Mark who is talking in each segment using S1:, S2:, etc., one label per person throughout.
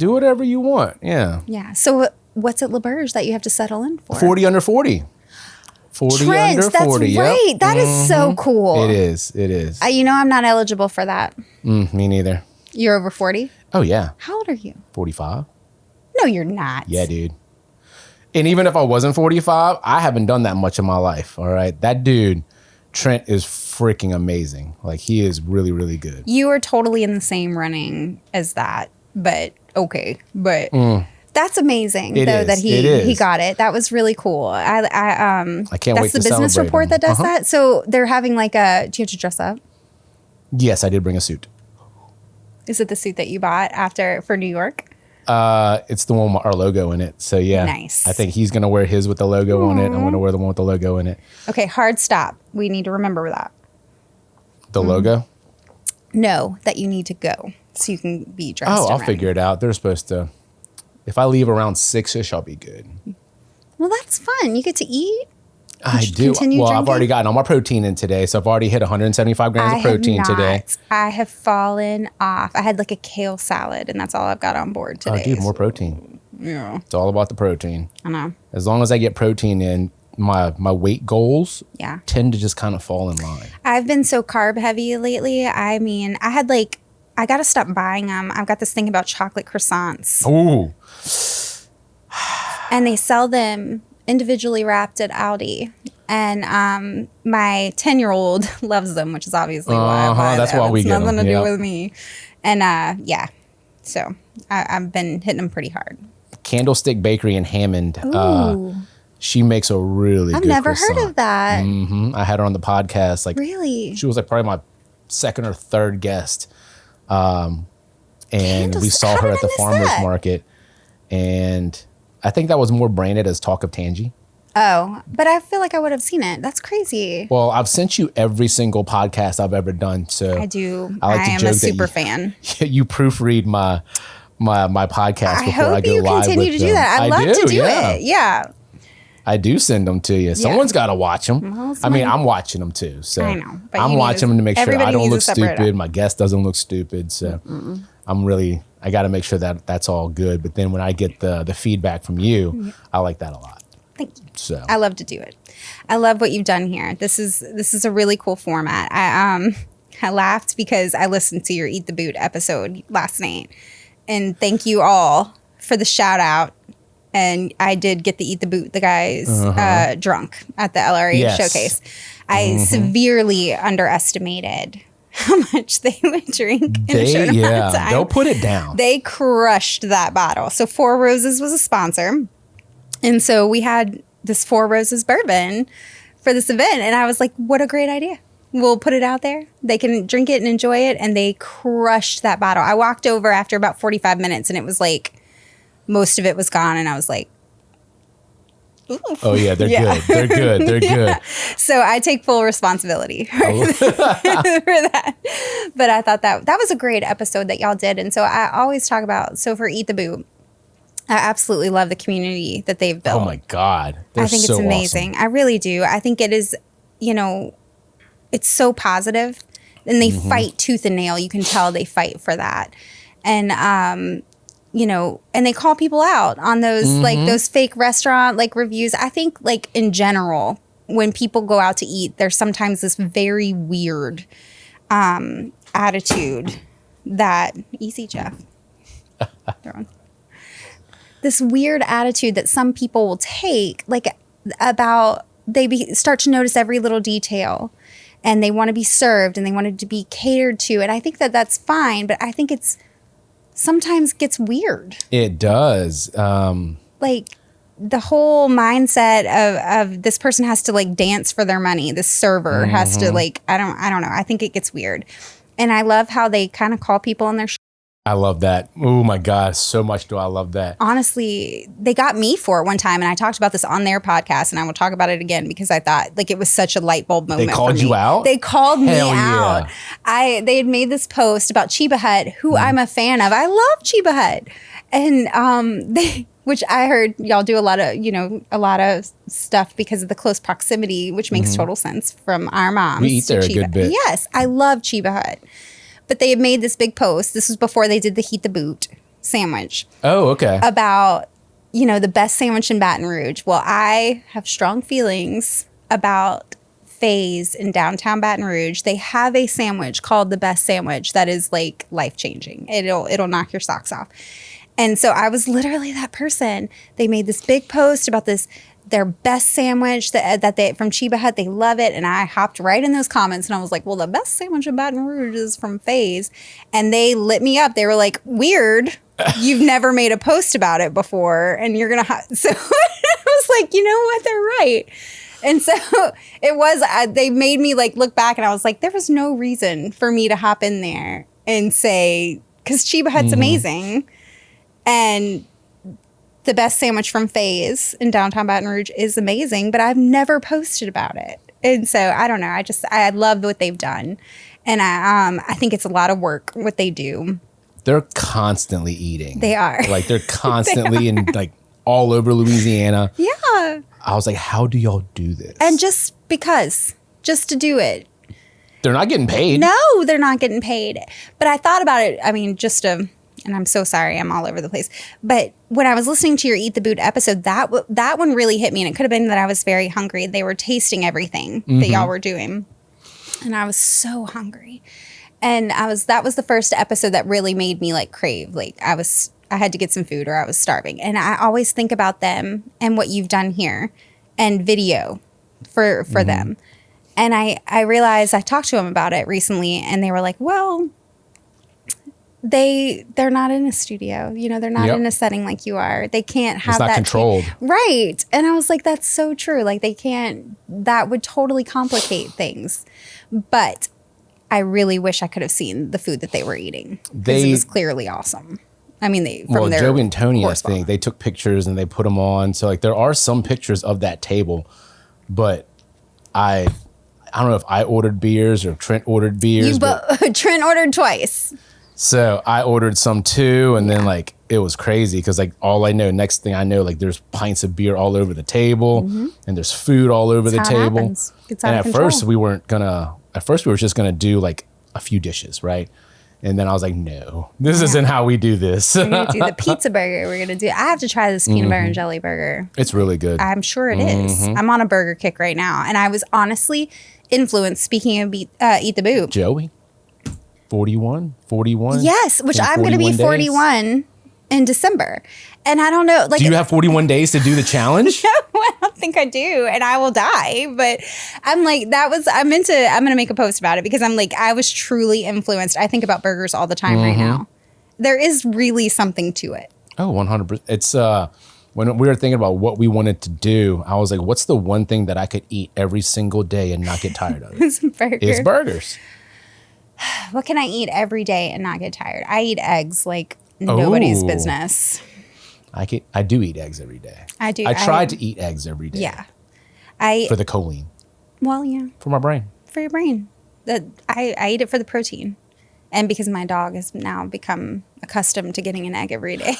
S1: Do whatever you want. Yeah.
S2: Yeah. So what's at LaBerge that you have to settle in for?
S1: 40 under 40. 40
S2: Trent,
S1: under 40.
S2: That's right.
S1: Yep.
S2: That is so cool.
S1: It is. It is.
S2: I'm not eligible for that.
S1: Me neither.
S2: You're over 40?
S1: Oh, yeah.
S2: How old are you?
S1: 45.
S2: No, you're not.
S1: Yeah, dude. And even if I wasn't 45, I haven't done that much in my life. All right. That dude, Trent, is freaking amazing. Like, he is really, really good.
S2: You are totally in the same running as that, but okay. But that's amazing, that he got it. That was really cool. I
S1: can't wait to
S2: That's the business
S1: celebrate
S2: report
S1: him.
S2: that does that. So they're having do you have to dress up?
S1: Yes, I did bring a suit.
S2: Is it the suit that you bought for New York?
S1: It's the one with our logo in it. So yeah,
S2: nice.
S1: I think he's gonna wear his with the logo on it. I'm gonna wear the one with the logo in it.
S2: Okay, hard stop. We need to remember that.
S1: The logo?
S2: No, that you need to go so you can be dressed.
S1: Oh, I'll figure it out. They're supposed to. If I leave around 6-ish, I'll be good.
S2: Well, that's fun. You get to eat.
S1: I do.
S2: Continue
S1: I've
S2: drinking?
S1: already gotten all my protein in today, so I've already hit 175 grams of protein today.
S2: I have fallen off. I had like a kale salad, and that's all I've got on board today.
S1: Oh, dude, more protein.
S2: Yeah,
S1: It's all about the protein.
S2: I know.
S1: As long as I get protein in, my weight goals tend to just kind of fall in line.
S2: I've been so carb heavy lately. I mean, I got to stop buying them. I've got this thing about chocolate croissants.
S1: Ooh.
S2: And they sell them individually wrapped at Aldi. And my 10-year-old loves them, which is obviously why I buy
S1: that's
S2: them.
S1: why we get them.
S2: Nothing to do with me. And so I've been hitting them pretty hard.
S1: Candlestick Bakery in Hammond. She makes a really good
S2: never
S1: croissant.
S2: heard of that.
S1: I had her on the podcast. Like,
S2: really?
S1: She was like probably my second or third guest. And we saw her at the farmer's market. And I think that was more branded as Talk of Tangy.
S2: Oh, but I feel like I would have seen it. That's crazy.
S1: Well, I've sent you every single podcast I've ever done. So
S2: I do.
S1: I
S2: am a super fan.
S1: You proofread my podcast before I go live with them.
S2: I hope you continue to do that. I love to do it. Yeah.
S1: I do send them to you. Someone's got to watch them. Well, I'm watching them too. So
S2: I know.
S1: But I'm watching them to make sure I don't look stupid.
S2: Up.
S1: My guest doesn't look stupid. So I got to make sure that that's all good. But then when I get the feedback from you, I like that a lot.
S2: Thank you.
S1: So
S2: I love to do it. I love what you've done here. This is a really cool format. I laughed because I listened to your Eat the Boot episode last night. And thank you all for the shout out. And I did get the Eat the Boot, the guys drunk at the LRA showcase. I severely underestimated how much they would drink in a short amount of time.
S1: They'll put it down.
S2: They crushed that bottle. So Four Roses was a sponsor. And so we had this Four Roses bourbon for this event. And I was like, what a great idea. We'll put it out there. They can drink it and enjoy it. And they crushed that bottle. I walked over after about 45 minutes and it was like, most of it was gone, and I was like, ooh. Oh,
S1: yeah, they're good. They're good. They're good.
S2: So I take full responsibility for that. But I thought that was a great episode that y'all did. And so I always talk about, so for Eat the Boot, I absolutely love the community that they've built.
S1: Oh, my God.
S2: I think it's amazing.
S1: Awesome.
S2: I really do. I think it is, it's so positive. And they fight tooth and nail. You can tell they fight for that. And, and they call people out on those those fake restaurant reviews. I think in general, when people go out to eat, there's sometimes this very weird attitude that easy, Jeff. This weird attitude that some people will take, about start to notice every little detail, and they want to be served and they want it to be catered to, and I think that that's fine, but I think it's sometimes gets weird.
S1: It does.
S2: The whole mindset of this person has to dance for their money. This server has to I don't know. I think it gets weird. And I love how they kind of call people on their
S1: I love that. Oh my God. So much do I love that.
S2: Honestly, they got me for it one time, and I talked about this on their podcast, and I will talk about it again because I thought it was such a light bulb moment.
S1: They called
S2: for me.
S1: You out?
S2: They called
S1: Hell
S2: me out. They had made this post about Chiba Hut, who I'm a fan of. I love Chiba Hut. And which I heard y'all do a lot of stuff because of the close proximity, which makes total sense from our moms.
S1: We eat there a good bit.
S2: Yes, I love Chiba Hut. But they had made this big post. This was before they did the Heat the Boot sandwich.
S1: Oh, okay.
S2: About, the best sandwich in Baton Rouge. Well, I have strong feelings about Faye's in downtown Baton Rouge. They have a sandwich called the best sandwich that is like life-changing. It'll knock your socks off. And so I was literally that person. They made this big post about their best sandwich that they from Chiba Hut. They love it. And I hopped right in those comments and I was like, well, the best sandwich in Baton Rouge is from Faye's. And they lit me up. They were like, weird. You've never made a post about it before. And you're going to... So I was like, you know what? They're right. And so it was, they made me like look back and I was like, there was no reason for me to hop in there and say, because Chiba Hut's amazing. And the best sandwich from Faye's in downtown Baton Rouge is amazing, but I've never posted about it. And so I don't know. I love what they've done. And I think it's a lot of work what they do.
S1: They're constantly eating.
S2: They are.
S1: Like they're constantly in like all over Louisiana.
S2: Yeah.
S1: I was like, how do y'all do this?
S2: And just to do it.
S1: They're not getting paid.
S2: No, they're not getting paid. But I thought about it. I mean, and I'm so sorry, I'm all over the place. But when I was listening to your Eat the Boot episode, that one really hit me. And it could have been that I was very hungry. They were tasting everything that y'all were doing. And I was so hungry. And that was the first episode that really made me like crave. Like I had to get some food or I was starving. And I always think about them and what you've done here and video for them. And I realized I talked to them about it recently and they were like, well, they're not in a studio, they're not in a setting like you are. They can't have that. It's not
S1: controlled.
S2: Right. And I was like, that's so true. Like they can't, that would totally complicate things. But I really wish I could have seen the food that they were eating. Because it was clearly awesome. I mean,
S1: Joey and Tony, I think, they took pictures and they put them on. So like there are some pictures of that table, but I don't know if I ordered beers or Trent ordered beers.
S2: Trent ordered twice.
S1: So I ordered some too, and then like it was crazy because like next thing I know, like there's pints of beer all over the table, and there's food all over the table.
S2: It's
S1: and
S2: out of
S1: at
S2: control.
S1: first we were just gonna do like a few dishes, right? And then I was like, no, this isn't how we do this.
S2: We're gonna do the pizza burger. I have to try this peanut butter and jelly burger.
S1: It's really good.
S2: I'm sure it is. I'm on a burger kick right now, and I was honestly influenced. Speaking of Eat the Boot,
S1: Joey. 41.
S2: Yes, which I'm going to be 41 in December. And I don't know. Like,
S1: do you have 41 days to do the challenge?
S2: No, I don't think I do. And I will die. But I'm like, I'm going to make a post about it because I'm like, I was truly influenced. I think about burgers all the time right now. There is really something to it.
S1: Oh, 100%. It's, when we were thinking about what we wanted to do, I was like, what's the one thing that I could eat every single day and not get tired of?
S2: It's
S1: burgers.
S2: What can I eat every day and not get tired? I eat eggs like nobody's business.
S1: I do eat eggs every day.
S2: I do.
S1: I try to eat eggs every day.
S2: Yeah.
S1: For the choline.
S2: Well, yeah.
S1: For my brain.
S2: For your brain. I eat it for the protein. And because my dog has now become accustomed to getting an egg every day.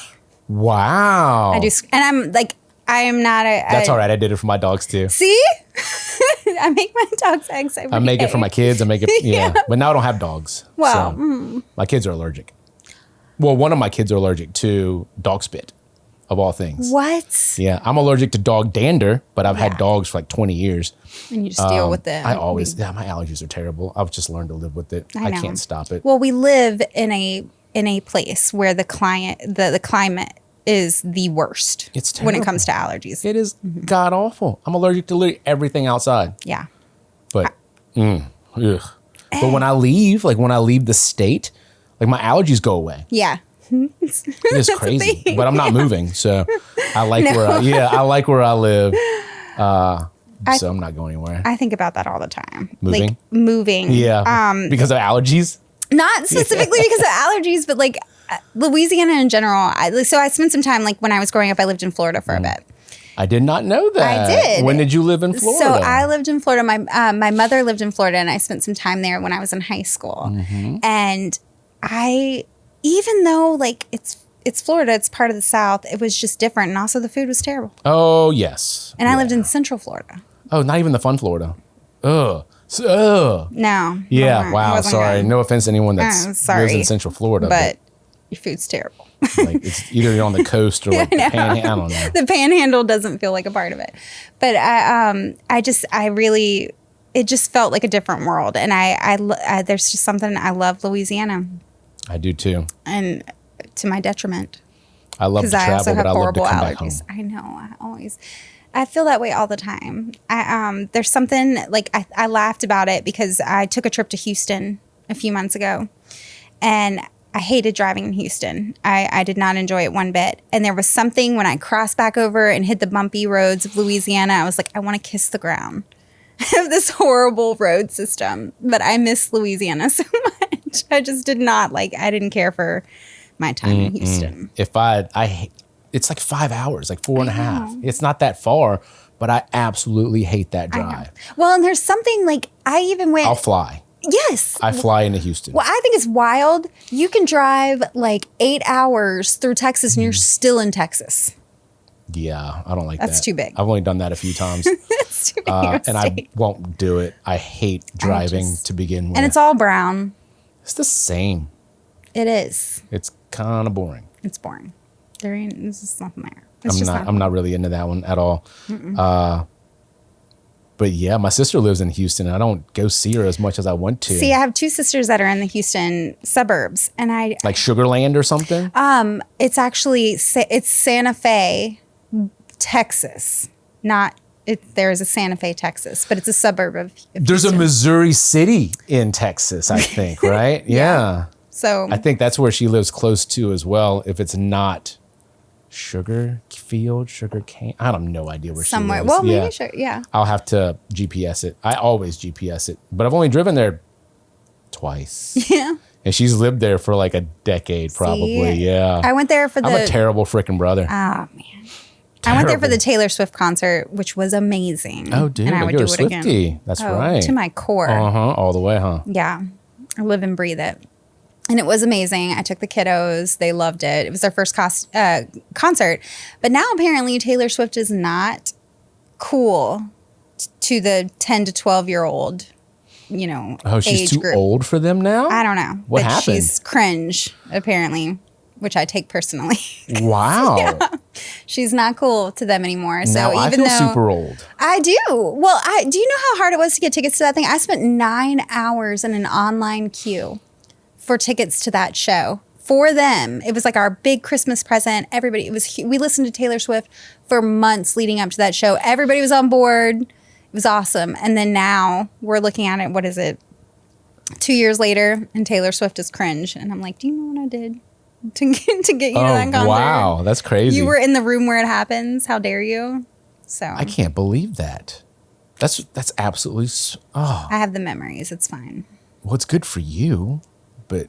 S1: Wow.
S2: I do. And I'm like, I am not a...
S1: That's all right. I did it for my dogs too.
S2: See? I make my dog's eggs every day.
S1: I make it for my kids. Yeah. But now I don't have dogs.
S2: Well,
S1: so my kids are allergic. Well, one of my kids are allergic to dog spit, of all things.
S2: What?
S1: Yeah. I'm allergic to dog dander, but I've had dogs for like 20 years.
S2: And you just deal with it.
S1: my allergies are terrible. I've just learned to live with it. I can't stop it.
S2: Well, we live in a place where the climate is the worst.
S1: It's terrible.
S2: When it comes to allergies.
S1: It is god awful. I'm allergic to literally everything outside.
S2: Yeah.
S1: But, ugh. But when I leave the state, like my allergies go away.
S2: Yeah.
S1: It is crazy. But I'm not moving, so I like I like where I live. So I'm not going anywhere.
S2: I think about that all the time.
S1: Moving?
S2: Like moving.
S1: Yeah. Because of allergies?
S2: Not specifically because of allergies, but like Louisiana in general. So I spent some time, like when I was growing up, I lived in Florida for a bit.
S1: I did not know that.
S2: I did.
S1: When did you live in Florida?
S2: So I lived in Florida. My mother lived in Florida, and I spent some time there when I was in high school. And even though like it's Florida, it's part of the South, it was just different, and also the food was terrible.
S1: Oh yes.
S2: And I lived in Central Florida.
S1: Oh, not even the fun Florida. Ugh.
S2: No.
S1: Yeah. Wow. Sorry.
S2: Good.
S1: No offense to anyone that lives in Central Florida,
S2: but your food's terrible.
S1: Like it's either you're on the coast or like the panhandle. I don't know.
S2: The panhandle doesn't feel like a part of it. But it just felt like a different world. And I there's just something, I love Louisiana.
S1: I do too.
S2: And to my detriment.
S1: I love to travel, but I love to come back home.
S2: I know. I feel that way all the time. There's something like I laughed about it because I took a trip to Houston a few months ago, and I hated driving in Houston. I did not enjoy it one bit. And there was something when I crossed back over and hit the bumpy roads of Louisiana, I was like, I want to kiss the ground of this horrible road system. But I miss Louisiana so much. I just did not I didn't care for my time in Houston.
S1: It's like 5 hours, like 4.5. It's not that far, but I absolutely hate that drive.
S2: Well, and there's something
S1: I'll fly.
S2: Yes.
S1: I fly into Houston.
S2: Well, I think it's wild. You can drive 8 hours through Texas and you're still in Texas.
S1: Yeah, I don't like that.
S2: That's too big.
S1: I've only done that a few times.
S2: That's too big.
S1: And I won't do it. I hate driving to begin with.
S2: And it's all brown.
S1: It's the same.
S2: It is.
S1: It's kind of boring.
S2: It's boring. There's just nothing there.
S1: I'm not really into that one at all. But yeah, my sister lives in Houston, and I don't go see her as much as I want to.
S2: See, I have two sisters that are in the Houston suburbs, and
S1: like Sugar Land or something.
S2: It's actually Santa Fe, Texas. There's a Santa Fe, Texas, but it's a suburb of Houston.
S1: There's a Missouri City in Texas, I think, right? Yeah.
S2: So
S1: I think that's where she lives close to as well. If it's not sugar cane. I have no idea where
S2: somewhere.
S1: she lives.
S2: Well, maybe yeah.
S1: I'll have to GPS it. I always GPS it, but I've only driven there twice.
S2: Yeah.
S1: And she's lived there for like a decade, probably. Yeah.
S2: I went there for
S1: I'm a terrible freaking brother.
S2: Oh man. I went there for the Taylor Swift concert, which was amazing.
S1: Oh, dude,
S2: and I would
S1: you're
S2: do
S1: a
S2: it again.
S1: Swiftie. That's right.
S2: To my core.
S1: All the way, huh?
S2: Yeah. I live and breathe it. And it was amazing. I took the kiddos. They loved it. It was their first concert. But now apparently Taylor Swift is not cool to the 10 to 12-year-old,
S1: she's
S2: age
S1: too
S2: group.
S1: Old for them now?
S2: I don't know.
S1: What
S2: but
S1: happened?
S2: She's cringe, apparently, which I take personally.
S1: Wow.
S2: Yeah. She's not cool to them anymore. So
S1: now
S2: even
S1: I feel super old.
S2: I do. Well, do you know how hard it was to get tickets to that thing? I spent 9 hours in an online queue for tickets to that show for them. It was like our big Christmas present. Everybody, we listened to Taylor Swift for months leading up to that show. Everybody was on board. It was awesome. And then now we're looking at it. What is it? 2 years later, and Taylor Swift is cringe. And I'm like, do you know what I did to get you to that concert?
S1: Wow, that's crazy.
S2: You were in the room where it happens. How dare you? So
S1: I can't believe that. That's absolutely. Oh,
S2: I have the memories. It's fine.
S1: Well, it's good for you. But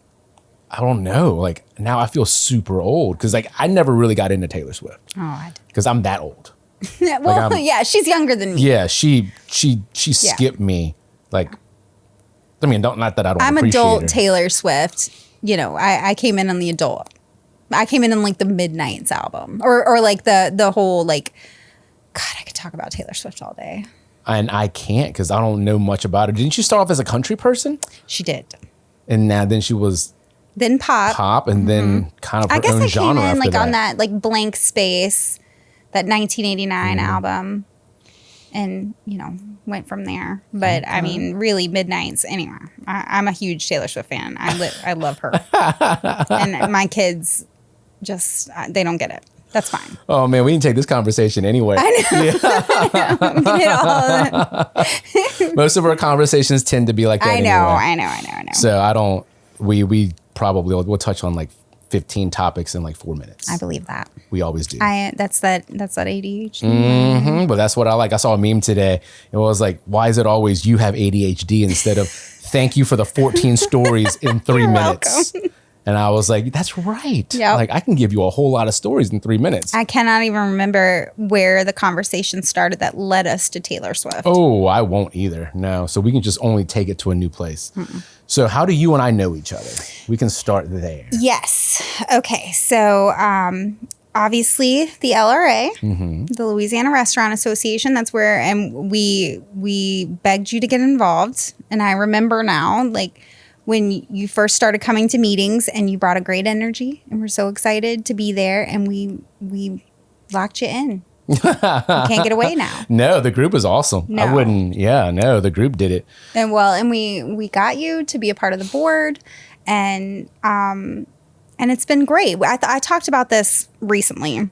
S1: I don't know. Like now I feel super old because I never really got into Taylor Swift.
S2: Oh, I did.
S1: Because I'm that old.
S2: Well, yeah, she's younger than me.
S1: Yeah, she skipped me. Not that I don't.
S2: I'm
S1: appreciate
S2: adult
S1: her.
S2: Taylor Swift. I came in on the adult. I came in on the Midnights album or the whole God, I could talk about Taylor Swift all day.
S1: And I can't because I don't know much about her. Didn't she start off as a country person?
S2: She did.
S1: And then she was
S2: pop,
S1: and then kind of her
S2: I guess
S1: own
S2: I
S1: genre
S2: came in
S1: after
S2: on that Blank Space, that 1989 album, and went from there. But I mean, really, Midnights. Anyway, I'm a huge Taylor Swift fan. I love her, and my kids just they don't get it. That's fine.
S1: Oh man, we can take this conversation anywhere.
S2: I know.
S1: Most of our conversations tend to be like that.
S2: I know.
S1: Anyway. So we probably we'll touch on 15 topics in 4 minutes.
S2: I believe that.
S1: We always do.
S2: That's that ADHD.
S1: Mm-hmm, but that's what I like. I saw a meme today. It was like, why is it always you have ADHD instead of thank you for the 14 stories in 3 minutes?
S2: Welcome.
S1: And I was like, that's right.
S2: Yep.
S1: I can give you a whole lot of stories in 3 minutes.
S2: I cannot even remember where the conversation started that led us to Taylor Swift.
S1: Oh, I won't either. No. So we can just only take it to a new place. Mm-mm. So how do you and I know each other? We can start there.
S2: Yes. Okay. So obviously the LRA, the Louisiana Restaurant Association, that's where, and we begged you to get involved. And I remember now, when you first started coming to meetings, and you brought a great energy, and we're so excited to be there, and we locked you in. You can't get away now.
S1: No, the group is awesome.
S2: No.
S1: I wouldn't. Yeah, no, the group did it.
S2: And we got you to be a part of the board, and it's been great. I talked about this recently,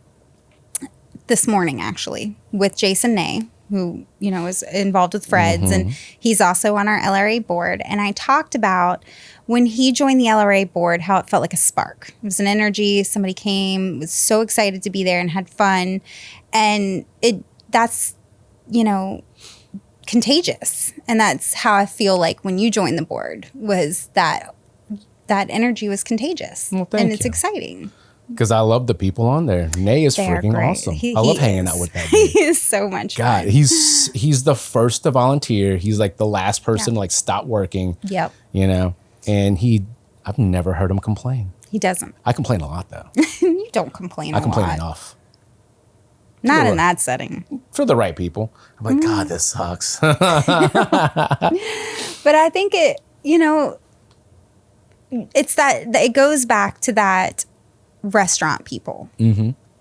S2: this morning actually, with Jason Ney, who is involved with Fred's, and he's also on our LRA board. And I talked about when he joined the LRA board, how it felt like a spark. It was an energy. Somebody came, was so excited to be there, and had fun, and that's contagious. And that's how I feel like when you joined the board, was that energy was contagious.
S1: Well,
S2: and it's
S1: you.
S2: exciting.
S1: Because I love the people on there. Nay is freaking awesome. I love hanging out with that dude.
S2: He is so much fun.
S1: God, he's the first to volunteer. He's like the last person to like stop working.
S2: Yep.
S1: And I've never heard him complain.
S2: He doesn't.
S1: I complain a lot though.
S2: You don't complain.
S1: I complain enough.
S2: Not in that setting.
S1: For the right people. I'm like, God, this sucks.
S2: But I think it's that it goes back to that restaurant people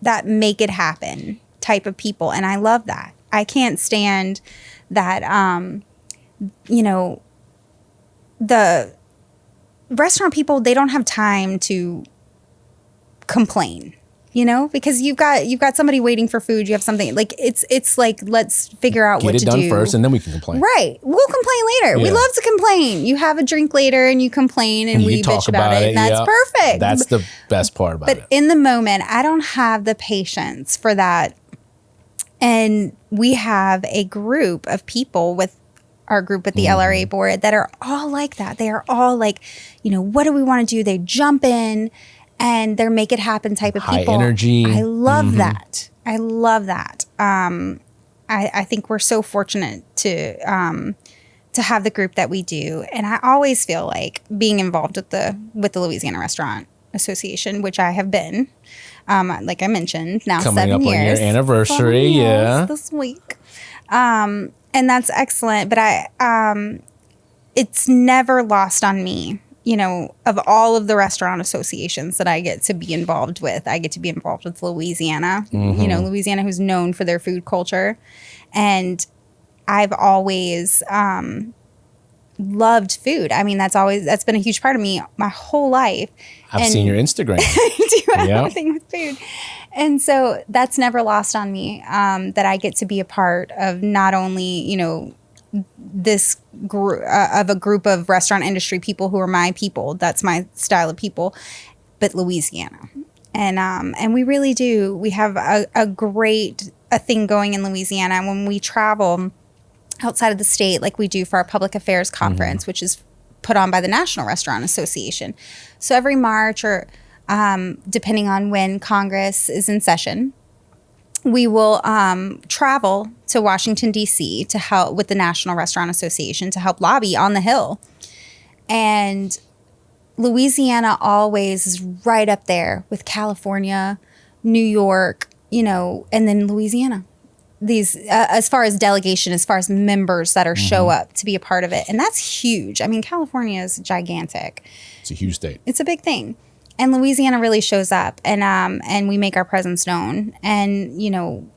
S2: that make it happen type of people. And I love that. I can't stand that, the restaurant people, they don't have time to complain. Because you've got somebody waiting for food. You have something like it's like, let's figure out what to do.
S1: Get it done first, and then we can complain.
S2: Right. We'll complain later. Yeah. We love to complain. You have a drink later, and you complain, and we bitch about it. And that's perfect.
S1: That's the best part about it.
S2: But in the moment, I don't have the patience for that. And we have a group of people with our group at the LRA board that are all like that. They are all like, what do we want to do? They jump in. And they're make it happen type of people.
S1: High energy.
S2: I love that. I love that. I think we're so fortunate to have the group that we do. And I always feel like being involved with the Louisiana Restaurant Association, which I have been, like I mentioned, now
S1: coming
S2: 7 years.
S1: Coming up on your anniversary, yeah.
S2: This week. And that's excellent. But it's never lost on me. Of all of the restaurant associations that I get to be involved with, I get to be involved with Louisiana, Louisiana, who's known for their food culture. And I've always loved food. I mean, that's been a huge part of me my whole life.
S1: I've seen your Instagram.
S2: I do everything with food. And so that's never lost on me, that I get to be a part of not only, this of a group of restaurant industry people who are my people. That's my style of people, but Louisiana. And we really do. We have a great thing going in Louisiana. And when we travel outside of the state, like we do for our public affairs conference, which is put on by the National Restaurant Association. So every March or depending on when Congress is in session, we will travel to Washington, D.C. to help with the National Restaurant Association to help lobby on the Hill. And Louisiana always is right up there with California, New York, and then Louisiana. These, as far as delegation, as far as members that are show up to be a part of it. And that's huge. I mean, California is gigantic.
S1: It's a huge state.
S2: It's a big thing. And Louisiana really shows up, and we make our presence known. And,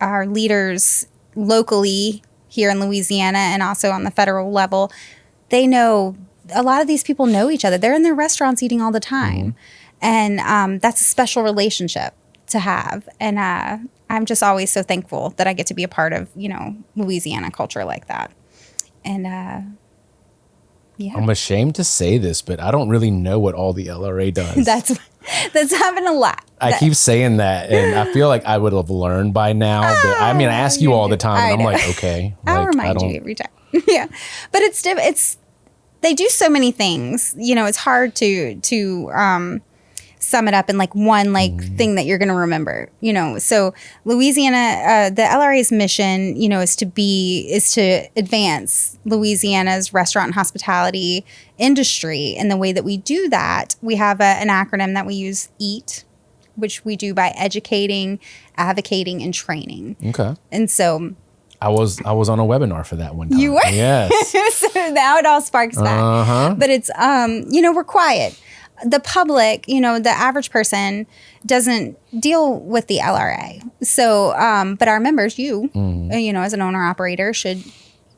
S2: our leaders locally here in Louisiana and also on the federal level, they know, a lot of these people know each other. They're in their restaurants eating all the time. And that's a special relationship to have. And I'm just always so thankful that I get to be a part of, Louisiana culture like that. And yeah.
S1: I'm ashamed to say this, but I don't really know what all the LRA does.
S2: That's happened a lot.
S1: I keep saying that, and I feel like I would have learned by now. But I ask you all the time, and I'm like, okay.
S2: I'll remind you every time. Yeah, but it's they do so many things. It's hard to sum it up in like one thing that you're going to remember. So Louisiana, the LRA's mission, is to advance Louisiana's restaurant and hospitality industry. And the way that we do that, we have an acronym that we use, EAT, which we do by educating, advocating, and training.
S1: Okay.
S2: And so
S1: I was on a webinar for that one time.
S2: You were?
S1: Yes.
S2: So now it all sparks back. But it's, we're quiet. The public, the average person doesn't deal with the LRA. So, but our members, as an owner operator,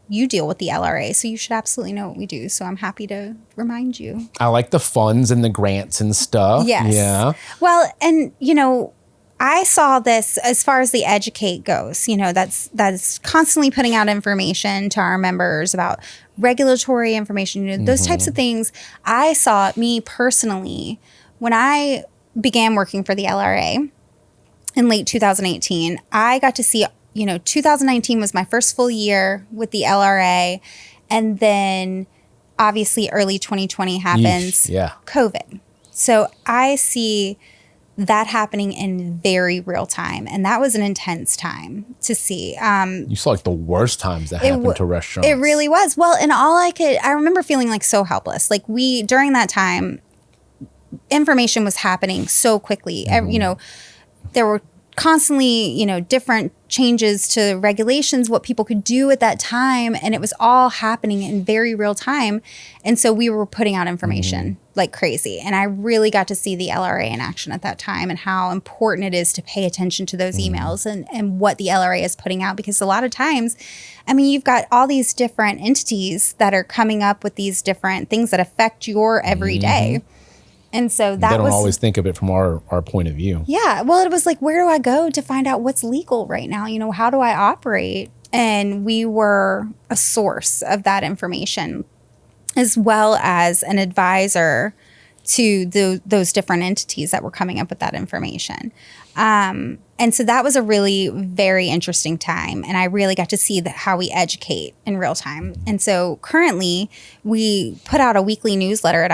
S2: you deal with the LRA. So you should absolutely know what we do. So I'm happy to remind you.
S1: I like the funds and the grants and stuff.
S2: Yes.
S1: Yeah.
S2: Well, and, I saw this as far as the educate goes, that's constantly putting out information to our members about regulatory information, those types of things. I saw it, me personally, when I began working for the LRA in late 2018, I got to see, 2019 was my first full year with the LRA. And then obviously early 2020 happens, COVID. So I see that happening in very real time. And that was an intense time to see.
S1: You saw like the worst times that happened to restaurants.
S2: It really was. Well, and I remember feeling like so helpless. Like during that time, information was happening so quickly. There were constantly, different changes to regulations, what people could do at that time. And it was all happening in very real time. And so we were putting out information like crazy. And I really got to see the LRA in action at that time and how important it is to pay attention to those emails and what the LRA is putting out. Because a lot of times, you've got all these different entities that are coming up with these different things that affect your everyday. And so that
S1: they don't always think of it from our point of view.
S2: Yeah. Well, it was like, where do I go to find out what's legal right now? How do I operate? And we were a source of that information, as well as an advisor to those different entities that were coming up with that information. And so that was a really very interesting time. And I really got to see how we educate in real time. And so currently we put out a weekly newsletter.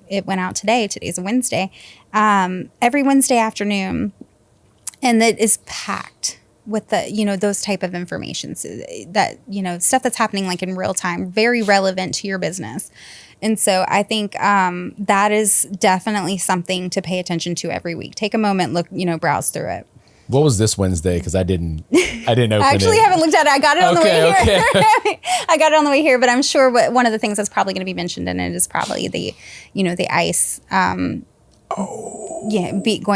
S2: It went out today. Today's a Wednesday. Every Wednesday afternoon. And that is packed with those type of information. So that, stuff that's happening like in real time, very relevant to your business. And so I think that is definitely something to pay attention to every week. Take a moment, look, browse through it.
S1: What was this Wednesday? Because I didn't open it.
S2: I actually haven't looked at it. I got it on the way here.
S1: Okay.
S2: I got it on the way here, but I'm sure one of the things that's probably going to be mentioned in it is probably the ICE. Going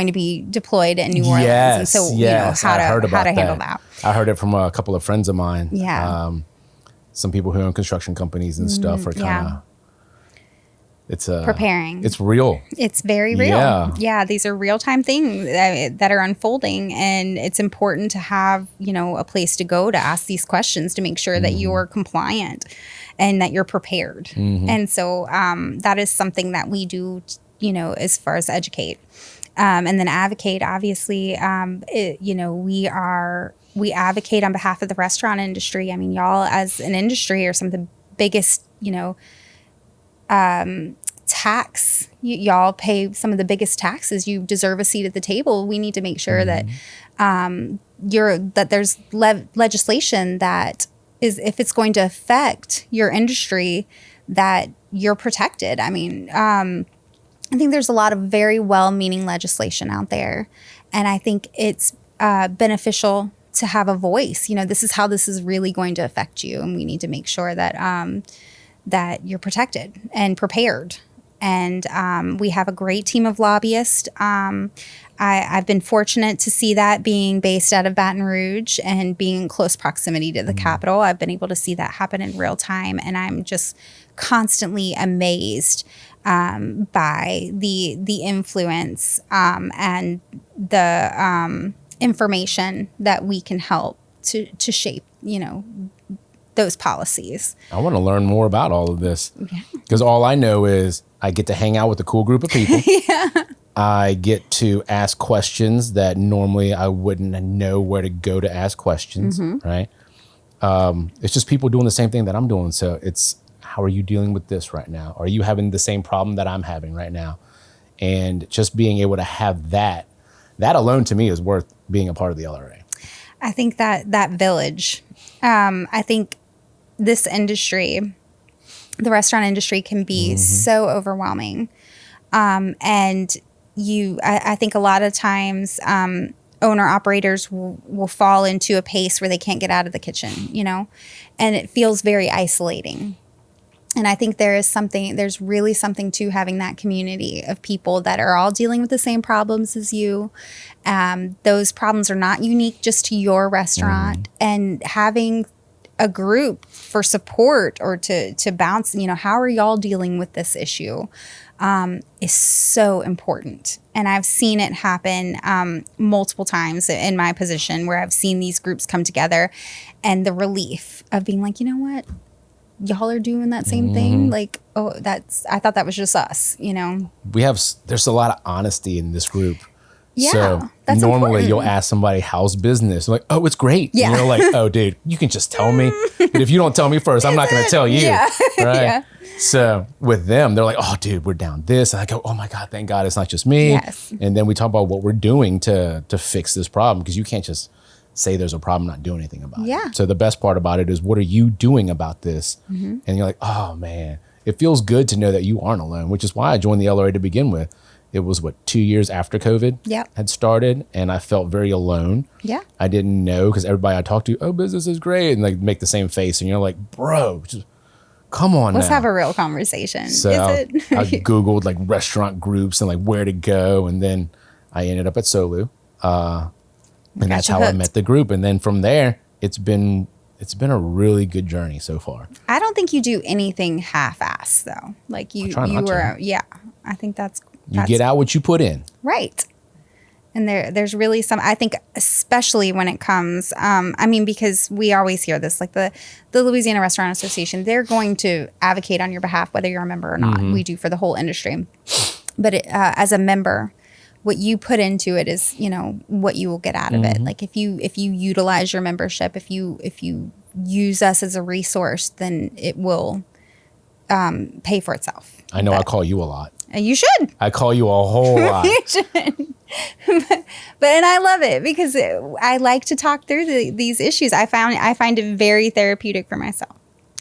S2: to be deployed in New Orleans.
S1: Yes,
S2: and so,
S1: how to
S2: handle that.
S1: I heard it from a couple of friends of mine.
S2: Yeah.
S1: Some people who own construction companies and stuff are kind of. It's
S2: preparing.
S1: It's real.
S2: It's very real.
S1: Yeah.
S2: These are real time things that are unfolding, and it's important to have a place to go to ask these questions to make sure that you're compliant and that you're prepared. And so that is something that we do, as far as educate, and then advocate. Obviously, we advocate on behalf of the restaurant industry. Y'all as an industry are some of the biggest, tax. Y'all pay some of the biggest taxes. You deserve a seat at the table. We need to make sure that there's legislation that is, if it's going to affect your industry, that you're protected. I think there's a lot of very well-meaning legislation out there, and I think it's beneficial to have a voice. This is how this is really going to affect you, and we need to make sure that that you're protected and prepared. And we have a great team of lobbyists. I've been fortunate to see that being based out of Baton Rouge and being in close proximity to the Capitol. I've been able to see that happen in real time, and I'm just constantly amazed by the influence and the information that we can help to shape, those policies.
S1: I want to learn more about all of this because all I know is I get to hang out with a cool group of people. I get to ask questions that normally I wouldn't know where to go to ask questions, right? It's just people doing the same thing that I'm doing. So it's, how are you dealing with this right now? Are you having the same problem that I'm having right now? And just being able to have that alone to me is worth being a part of the LRA.
S2: I think that village, I think this industry, the restaurant industry, can be so overwhelming. And I think a lot of times owner operators will fall into a pace where they can't get out of the kitchen, and it feels very isolating. And I think there's really something to having that community of people that are all dealing with the same problems as you. Those problems are not unique just to your restaurant, and having a group for support or to bounce, how are y'all dealing with this issue, is so important. And I've seen it happen multiple times in my position where I've seen these groups come together, and the relief of being like, you know what? Y'all are doing that same thing. Like, I thought that was just us,
S1: There's a lot of honesty in this group.
S2: Yeah,
S1: so
S2: that's
S1: normally
S2: important.
S1: You'll ask somebody how's business. I'm like, oh, it's great.
S2: Yeah.
S1: And you're like, oh, dude, you can just tell me. But if you don't tell me first, I'm not going to tell you.
S2: Yeah.
S1: Right.
S2: Yeah.
S1: So with them, they're like, oh, dude, we're down this. And I go, oh my God, thank God it's not just me.
S2: Yes.
S1: And then we talk about what we're doing to fix this problem, because you can't just say there's a problem, not do anything about it. So the best part about it is, what are you doing about this? And you're like, oh man, it feels good to know that you aren't alone, which is why I joined the LRA to begin with. It was 2 years after COVID had started, and I felt very alone.
S2: Yeah.
S1: I didn't know, because everybody I talked to, oh, business is great, and like make the same face, and you're like, bro, just come on.
S2: Let's
S1: now.
S2: have a real conversation.
S1: So
S2: I
S1: Googled like restaurant groups and like where to go, and then I ended up at Solu, and that's how I met the group. And then from there, it's been a really good journey so far.
S2: I don't think you do anything half-assed though. Like you were, I think that's
S1: you get out what you put in.
S2: Right. And there's really some, I think, especially when it comes, because we always hear this, like the Louisiana Restaurant Association, they're going to advocate on your behalf, whether you're a member or not. We do for the whole industry. But as a member, what you put into it is, what you will get out of it. Like if you utilize your membership, if you use us as a resource, then it will pay for itself.
S1: I know. I call you a lot.
S2: You should.
S1: I call you a whole lot.
S2: You should. And I love it because I like to talk through these issues. I find it very therapeutic for myself.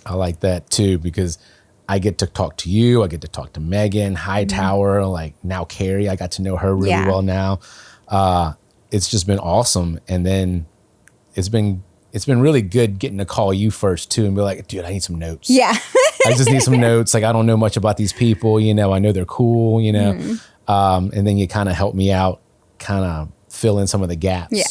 S1: I like that too, because I get to talk to you. I get to talk to Megan Hightower, like now Carrie. I got to know her really well now. It's just been awesome. And then it's been really good getting to call you first too and be like, dude, I need some notes.
S2: Yeah.
S1: I just need some notes. Like, I don't know much about these people, I know they're cool, and then you kind of help me out, kind of fill in some of the gaps. Yeah.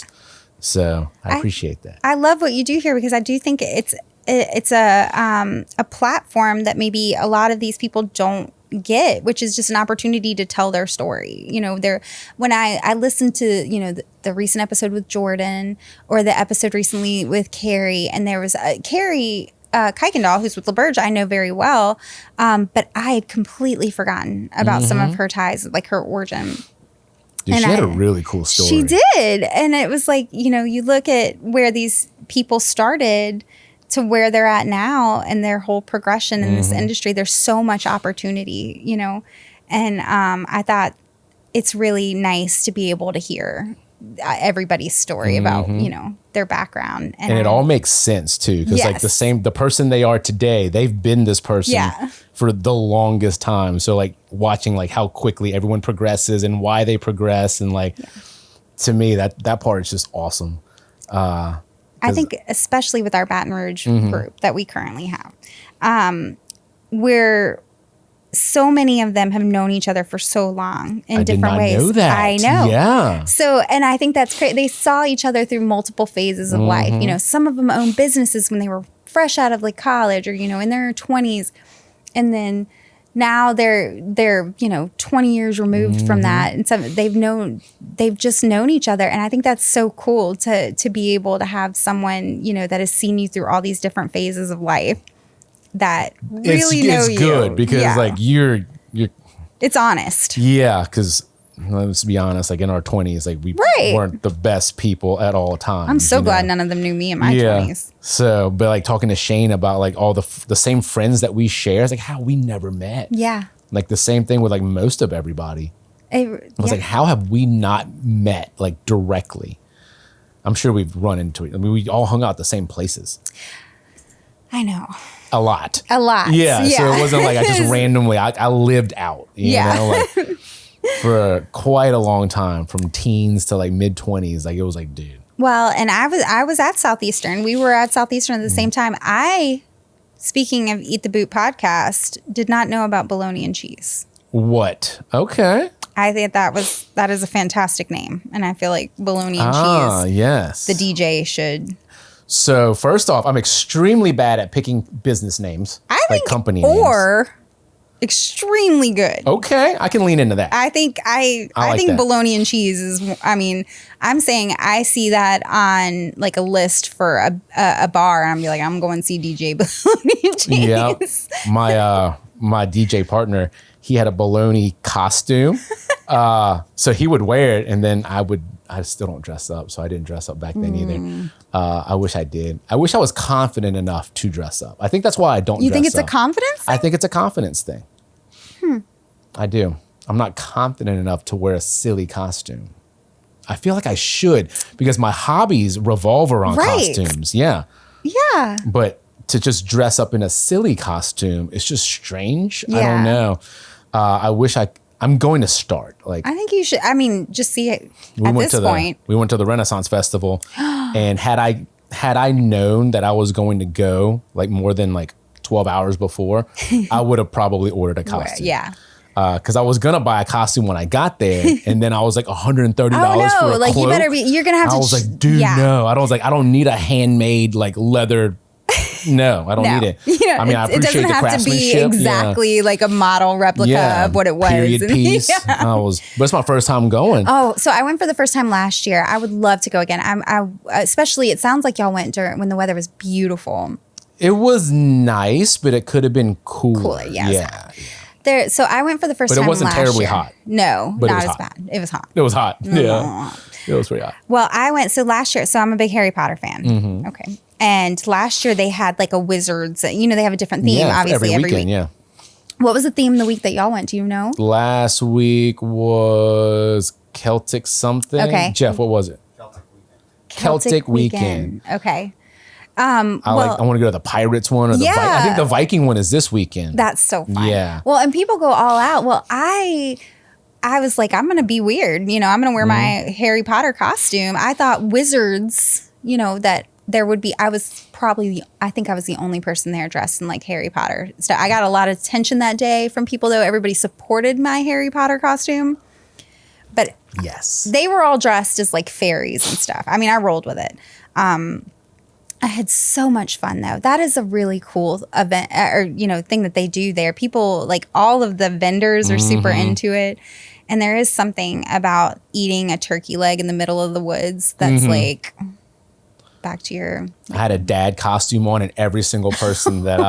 S1: So I appreciate that.
S2: I love what you do here, because I do think it's a platform that maybe a lot of these people don't get, which is just an opportunity to tell their story. When I listened to, the recent episode with Jordan, or the episode recently with Carrie, and there was Carrie Kuykendall, who's with LaBerge, I know very well, but I had completely forgotten about some of her ties, like her origin.
S1: Dude, she had a really cool story.
S2: She did. And it was like, you look at where these people started to where they're at now and their whole progression in this industry. There's so much opportunity, and I thought it's really nice to be able to hear everybody's story about, their background. And
S1: it all makes sense too. Cause like the person they are today, they've been this person for the longest time. So like watching like how quickly everyone progresses and why they progress. And like, to me, that part is just awesome.
S2: I think especially with our Baton Rouge group that we currently have, we're so many of them have known each other for so long in different ways. I did not know that.
S1: I know. Yeah.
S2: So, and I think that's great. They saw each other through multiple phases of life. Some of them owned businesses when they were fresh out of like college or, in their 20s. And then now they're 20 years removed from that. And so they've just known each other. And I think that's so cool to be able to have someone, that has seen you through all these different phases of life. That really know you. It's good
S1: because like you're
S2: it's honest.
S1: Yeah, because let's be honest, like in our 20s, like we weren't the best people at all times.
S2: I'm so glad none of them knew me in my 20s.
S1: So, but like talking to Shane about like all the same friends that we share, it's like how we never met.
S2: Yeah.
S1: Like the same thing with like most of everybody. I was like, how have we not met like directly? I'm sure we've run into it. I mean, we all hung out at the same places.
S2: I know.
S1: A lot.
S2: Yeah.
S1: So it wasn't like I just randomly, I lived out, you know, like, for quite a long time, from teens to like mid-20s. Like it was like, dude.
S2: Well, and I was at Southeastern. We were at Southeastern at the same time. Speaking of Eat the Boot podcast, did not know about bologna and cheese.
S1: What? Okay.
S2: I think that is a fantastic name, and I feel like bologna and cheese.
S1: Yes.
S2: The DJ should.
S1: So first off, I'm extremely bad at picking business names, like company names.
S2: Or extremely good.
S1: Okay, I can lean into that.
S2: I think
S1: that.
S2: bologna and cheese is. I mean, I'm saying I see that on like a list for a bar, and I'm like, I'm going to see DJ bologna and cheese.
S1: Yeah, my DJ partner, he had a bologna costume, so he would wear it, and then I still don't dress up, so I didn't dress up back then either. I wish I did. I wish I was confident enough to dress up. I think that's why I don't dress up.
S2: You think it's a confidence thing?
S1: I think it's a confidence thing. I do. I'm not confident enough to wear a silly costume. I feel like I should, because my hobbies revolve around costumes. Yeah.
S2: Yeah.
S1: But to just dress up in a silly costume, it's just strange. Yeah. I don't know. I wish I'm going to start. Like,
S2: I think you should. I mean, just see it at this point.
S1: We went to the Renaissance Festival, and had I known that I was going to go like more than like 12 hours before, I would have probably ordered a costume.
S2: Yeah.
S1: Because I was gonna buy a costume when I got there, and then I was like $130 for a
S2: like
S1: cloak.
S2: You better be. You're gonna have to.
S1: I was like, dude, no. I don't need a handmade like leather. No, I don't need it.
S2: Yeah,
S1: I mean, I appreciate the craftsmanship.
S2: It doesn't have to be exactly like a model replica of what it was.
S1: Period piece. But it's my first time going.
S2: Oh, so I went for the first time last year. I would love to go again. I especially. It sounds like y'all went when the weather was beautiful.
S1: It was nice, but it could have been cooler.
S2: Yeah. So I went for the first time last year. But it wasn't terribly hot. No,
S1: but
S2: not as bad. It was hot.
S1: It was hot. Yeah. It was pretty hot.
S2: Well, I went, so last year, so I'm a big Harry Potter fan. Mm-hmm. Okay. And last year they had like a wizards, they have a different theme, obviously, every week. Yeah. What was the theme the week that y'all went? Do you know?
S1: Last week was Celtic something. Okay. Jeff, what was it? Celtic Weekend.
S2: Okay.
S1: I want to go to the Pirates one or I think the Viking one is this weekend.
S2: That's so fun.
S1: Yeah.
S2: Well, and people go all out. Well, I was like, I'm going to be weird. I'm going to wear my Harry Potter costume. I thought wizards, that there would be, I think I was the only person there dressed in like Harry Potter. So I got a lot of attention that day from people, though. Everybody supported my Harry Potter costume. But
S1: yes,
S2: they were all dressed as like fairies and stuff. I mean, I rolled with it. I had so much fun, though. That is a really cool event or, thing that they do there. People, like all of the vendors are super into it. And there is something about eating a turkey leg in the middle of the woods that's like back to your...
S1: I had a dad costume on, and every single person that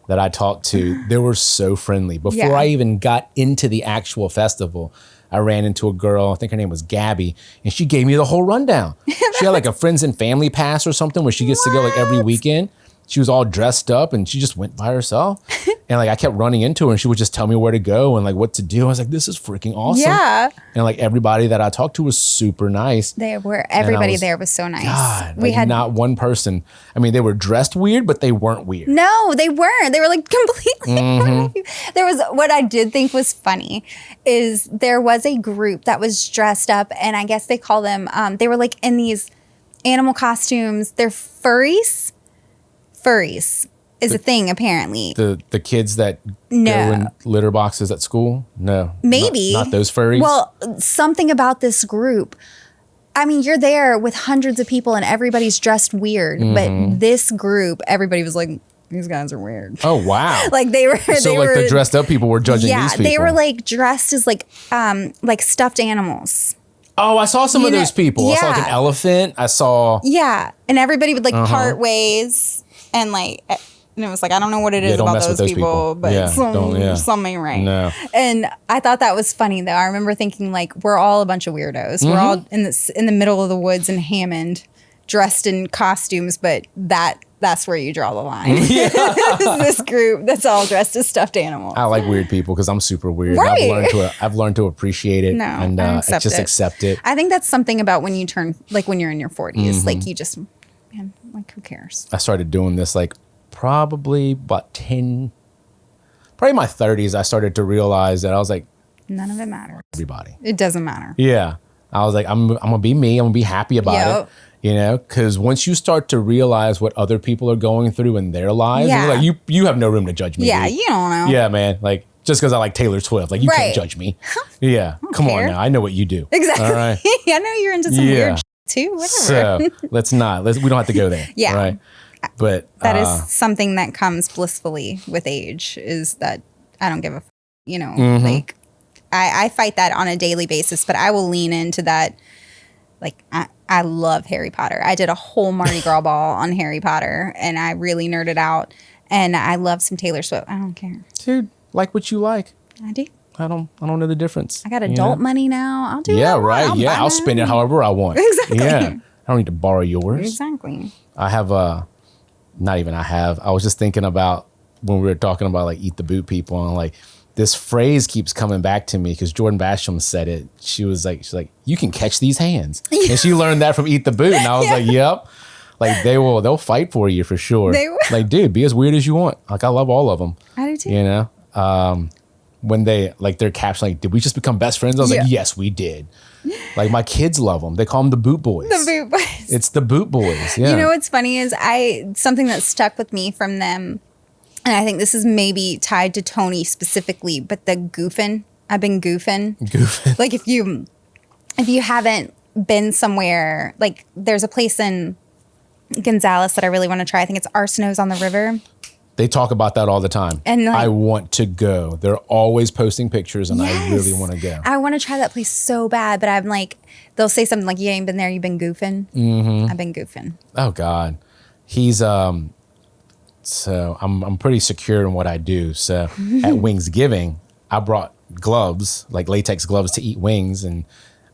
S1: I talked to, they were so friendly. Before I even got into the actual festival, I ran into a girl, I think her name was Gabby, and she gave me the whole rundown. She had like a friends and family pass or something where she gets to go like every weekend. She was all dressed up and she just went by herself. And like I kept running into her and she would just tell me where to go and like what to do. I was like, this is freaking awesome.
S2: Yeah.
S1: And like everybody that I talked to was super nice.
S2: Everybody there was so nice.
S1: God, we had not one person. I mean, they were dressed weird, but they weren't weird.
S2: No, they weren't. They were like completely. There was, what I did think was funny is there was a group that was dressed up, and I guess they call them, they were like in these animal costumes. They're furries. Furries is a thing, apparently.
S1: The kids that go in litter boxes at school? No.
S2: Maybe.
S1: Not those furries?
S2: Well, something about this group. I mean, you're there with hundreds of people and everybody's dressed weird. But this group, everybody was like, these guys are weird.
S1: Oh, wow.
S2: Like they were.
S1: So like the dressed up people were judging these people.
S2: Yeah, they were like dressed as like stuffed animals.
S1: Oh, I saw some of those people. Yeah. I saw like an elephant. I saw.
S2: Yeah. And everybody would like part ways. And like, and it was like, I don't know what it is about those people, but something right.
S1: No.
S2: And I thought that was funny though. I remember thinking like, we're all a bunch of weirdos. We're all in the middle of the woods in Hammond, dressed in costumes, but that's where you draw the line. Yeah. This group that's all dressed as stuffed animals.
S1: I like weird people because I'm super weird.
S2: Right.
S1: I've learned to appreciate it and accept it.
S2: I think that's something about when you turn, like when you're in your 40s, like you just, man, like who cares?
S1: I started doing this like probably my 30s. I started to realize that I was like,
S2: None of it matters.
S1: Everybody.
S2: It doesn't matter.
S1: Yeah. I was like, I'm going to be me. I'm going to be happy about it. You know, because once you start to realize what other people are going through in their lives, you're like, you have no room to judge me.
S2: Yeah,
S1: dude.
S2: you don't know.
S1: Yeah, man. Like, just because I like Taylor Swift, like, you can't judge me. Yeah. Come on now. I know what you do.
S2: Exactly.
S1: All right.
S2: I know you're into some weird too. Whatever.
S1: So we don't have to go there.
S2: Yeah.
S1: Right. But
S2: that is something that comes blissfully with age, is that I don't give a, like I fight that on a daily basis, but I will lean into that. Like, I love Harry Potter. I did a whole Mardi Gras ball on Harry Potter, and I really nerded out. And I love some Taylor Swift. I don't care.
S1: Dude, like what you like.
S2: I do.
S1: I don't know the difference.
S2: I got adult money now. I'll do
S1: what I want. I'll spend it however I want.
S2: Exactly.
S1: Yeah. I don't need to borrow yours.
S2: Exactly.
S1: I was just thinking about when we were talking about like eat the boot people, and like this phrase keeps coming back to me because Jordan Basham said it. She's like, you can catch these hands. And she learned that from Eat the Boot. And I was like, yep. Like they'll fight for you for sure. They will. Like, dude, be as weird as you want. Like, I love all of them.
S2: I do too.
S1: You know? When they're captioned, like, did we just become best friends? I was like, yes, we did. Like, my kids love them. They call them the Boot Boys.
S2: The Boot Boys.
S1: It's the Boot Boys. Yeah.
S2: You know what's funny is something that stuck with me from them, and I think this is maybe tied to Tony specifically, but the goofing. I've been goofing. Like, if you haven't been somewhere, like there's a place in Gonzales that I really want to try. I think it's Arsenault's on the River.
S1: They talk about that all the time. And like, I want to go. They're always posting pictures, and I really want to go. I want to try that place so bad, but I'm like, they'll say something like, you ain't been there, you've been goofing. Mm-hmm. I've been goofing. Oh, God. He's, so I'm pretty secure in what I do. So at Wingsgiving, I brought gloves, like latex gloves to eat wings. And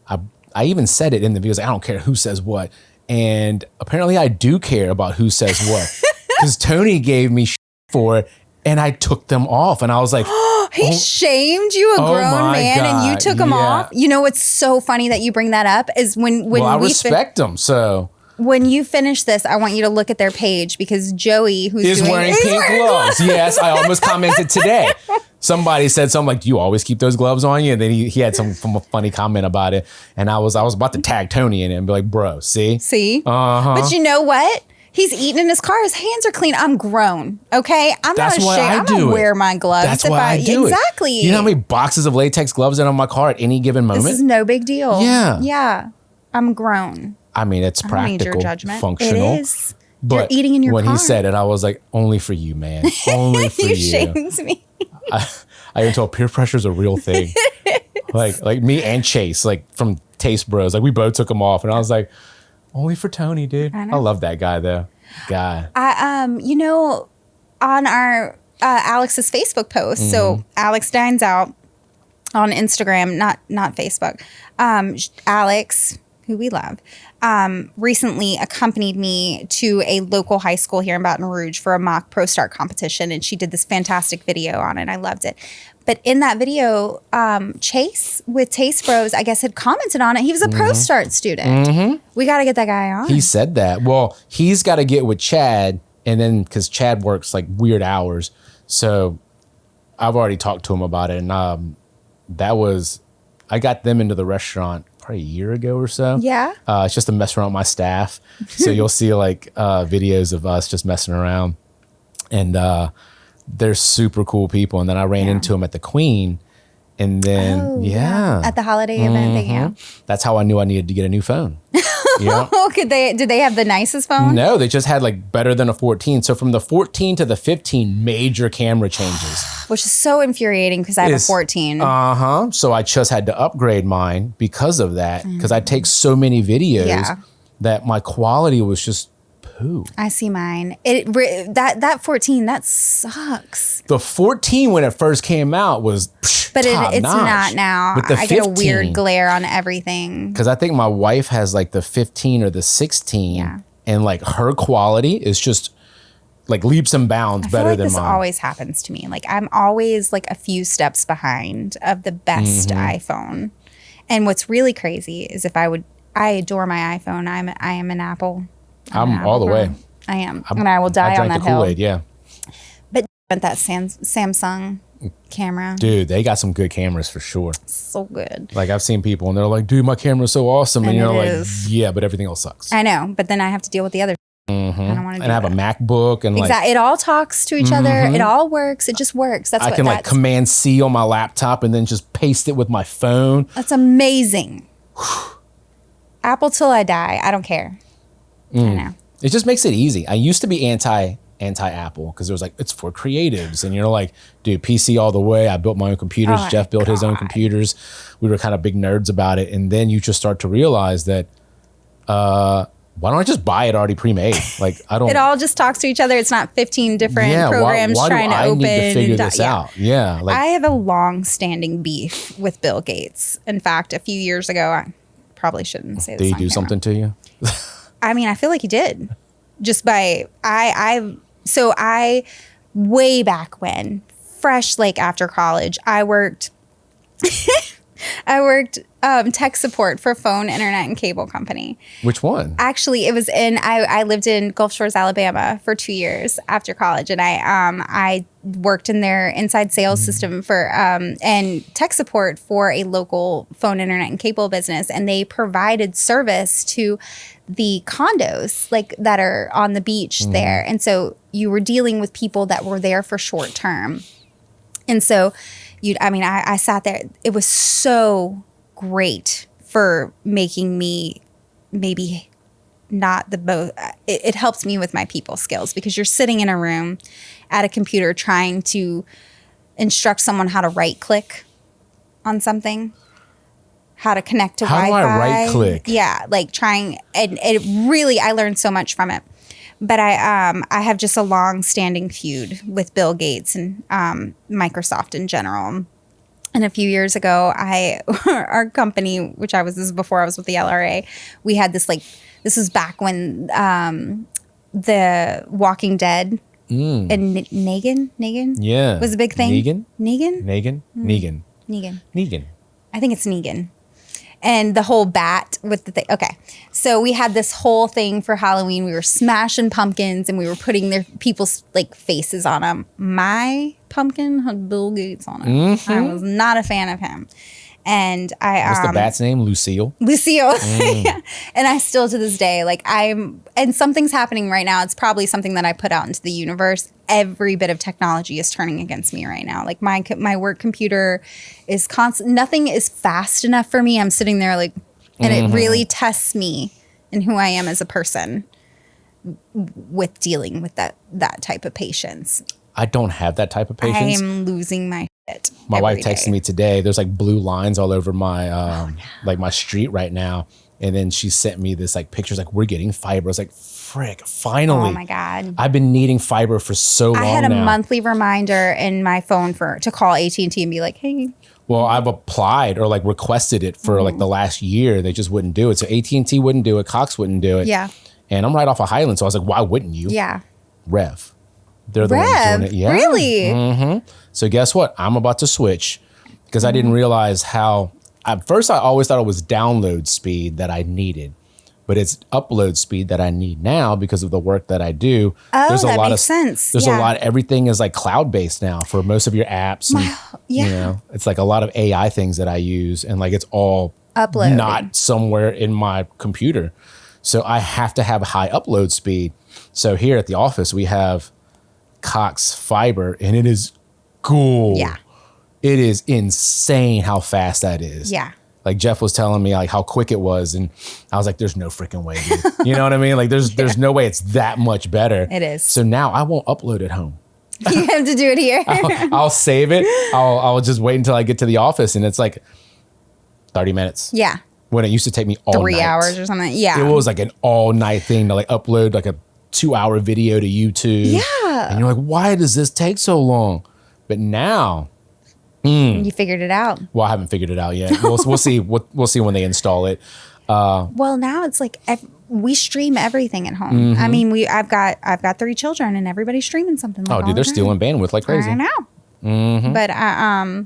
S1: I even said it in the videos, I don't care who says what. And apparently I do care about who says what. Because Tony gave me for it, and I took them off. And I was like, he shamed you, a grown man, God, and you took them off. You know what's so funny that you bring that up is when I respect them. So when you finish this, I want you to look at their page, because Joey, who's wearing pink gloves. Yes, I almost commented today. Somebody said something like, "Do you always keep those gloves on you?" And then he had some funny comment about it, and I was about to tag Tony in it and be like, "Bro, see, But you know what? He's eating in his car. His hands are clean. I'm grown. Okay, I'm not ashamed. I'm gonna wear my gloves. That's why I do it. Exactly. You know how many boxes of latex gloves are on my car at any given moment? This is no big deal. Yeah. I'm grown. I mean, it's practical, functional. It is. But you're eating in your car. When he said it, I was like, only for you, man. Only for you. You shamed me. I even told peer pressure is a real thing. like me and Chase, like from Taste Bros, like we both took them off, and I was like, only for Tony, dude. I love that guy though. God. On our Alex's Facebook post, so Alex Dines Out on Instagram, not Facebook. Alex, who we love, recently accompanied me to a local high school here in Baton Rouge for a mock Pro Start competition, and she did this fantastic video on it. I loved it. But in that video, Chase with Taste Bros, I guess, had commented on it. He was a Pro Start student. We got to get that guy on. He said that. Well, he's got to get with Chad, and then because Chad works like weird hours. So I've already talked to him about it. And I got them into the restaurant probably a year ago or so. Yeah. It's just to mess around with my staff. So you'll see like videos of us just messing around. And they're super cool people. And then I ran into them at the Queen. And then, at the holiday event. That's how I knew I needed to get a new phone. Did they have the nicest phone? No, they just had like better than a 14. So from the 14 to the 15, major camera changes. Which is so infuriating because I have a 14. So I just had to upgrade mine because of that. Because I take so many videos that my quality was just poo. I see mine. That 14, that sucks. The 14 when it first came out was but it's not now. But I get a weird glare on everything. Because I think my wife has like the 15 or the 16. And like her quality is just like leaps and bounds better than mine. This always happens to me. Like I'm always like a few steps behind of the best iPhone. And what's really crazy is I adore my iPhone. I am an Apple. I'm all the way. I am. And I will die on that hill. Kool-Aid, yeah. But that Samsung
S2: camera.
S1: Dude, they got some good cameras for sure.
S2: So good.
S1: Like I've seen people and they're like, dude, my camera's so awesome. And you're like, yeah, but everything else sucks.
S2: I know, but then I have to deal with the other. I don't want to.
S1: And I have a MacBook and
S2: exactly. It all talks to each other. It all works. It just works. That's
S1: I can like Command C on my laptop and then just paste it with my phone.
S2: That's amazing. Apple till I die. I don't care. I know.
S1: It just makes it easy. I used to be anti-Apple because it was like, it's for creatives. And you're like, dude, PC all the way. I built my own computers. Jeff built his own computers. We were kind of big nerds about it. And then you just start to realize that, why don't I just buy it already pre-made? Like I don't.
S2: It all just talks to each other. It's not 15 different programs
S1: why
S2: trying
S1: do
S2: to
S1: I
S2: open.
S1: Need to figure this out. Yeah,
S2: like I have a long-standing beef with Bill Gates. In fact, a few years ago, I probably shouldn't say this.
S1: Did he do something to you?
S2: I mean, I feel like he did. Just by I way back when, fresh like after college, I worked. I worked tech support for phone, internet, and cable company.
S1: Which one?
S2: Actually, it was I lived in Gulf Shores, Alabama for 2 years after college. And I worked in their inside sales system for and tech support for a local phone, internet, and cable business. And they provided service to the condos like that are on the beach there. And so you were dealing with people that were there for short term. And so I sat there. It was so great for making me maybe not the most. It helps me with my people skills because you're sitting in a room at a computer trying to instruct someone how to right click on something, how to connect to Wi-Fi.
S1: How do I right click?
S2: Yeah, like trying. And it really, I learned so much from it. But I have just a long-standing feud with Bill Gates and Microsoft in general. And a few years ago, our company, which this is before I was with the LRA, we had this this was back when the Walking Dead and Negan was a big thing. Negan. I think it's Negan. And the whole bat with the thing. Okay. So we had this whole thing for Halloween. We were smashing pumpkins and we were putting their people's like faces on them. My pumpkin had Bill Gates on it. I was not a fan of him. And
S1: what's the bat's name? Lucille.
S2: Yeah. And I still to this day, and something's happening right now. It's probably something that I put out into the universe. Every bit of technology is turning against me right now. Like my work computer is constant. Nothing is fast enough for me. I'm sitting there and it really tests me and who I am as a person with dealing with that type of patience.
S1: I don't have that type of patience.
S2: I am losing my shit.
S1: My wife texted me today. There's like blue lines all over my like my street right now. And then she sent me this like pictures like we're getting fiber. I was like, frick, finally.
S2: Oh my God.
S1: I've been needing fiber for so long now.
S2: I had a monthly reminder in my phone to call AT&T and be like, hey.
S1: Well, I've applied or like requested it for like the last year. They just wouldn't do it. So AT&T wouldn't do it. Cox wouldn't do it.
S2: Yeah.
S1: And I'm right off of Highland. So I was like, why wouldn't you?
S2: Yeah.
S1: Rev. They're the ones doing it. Yeah.
S2: Really?
S1: So guess what? I'm about to switch because I didn't realize how. At first, I always thought it was download speed that I needed, but it's upload speed that I need now because of the work that I do.
S2: Oh, that makes sense.
S1: There's a lot. Everything is like cloud based now for most of your apps. And, you know, it's like a lot of AI things that I use, and like it's all
S2: uploaded,
S1: not somewhere in my computer. So I have to have high upload speed. So here at the office, we have Cox fiber, and it is cool.
S2: Yeah.
S1: It is insane how fast that is.
S2: Yeah.
S1: Like Jeff was telling me like how quick it was, and I was like, there's no freaking way, dude. You know what I mean? Like there's no way it's that much better.
S2: It is.
S1: So now I won't upload at home.
S2: You have to do it here.
S1: I'll save it. I'll just wait until I get to the office, and it's like 30 minutes.
S2: Yeah.
S1: When it used to take me all
S2: 3 hours or something. Yeah.
S1: It was like an all night thing to like upload like a 2-hour video to YouTube.
S2: Yeah.
S1: And you're like, why does this take so long? But now.
S2: You figured it out.
S1: Well, I haven't figured it out yet. We'll see. We'll see when they install it.
S2: Well, now it's like we stream everything at home. I mean, I've got 3 children, and everybody's streaming something. Like
S1: dude, they're stealing bandwidth like crazy.
S2: I know. But I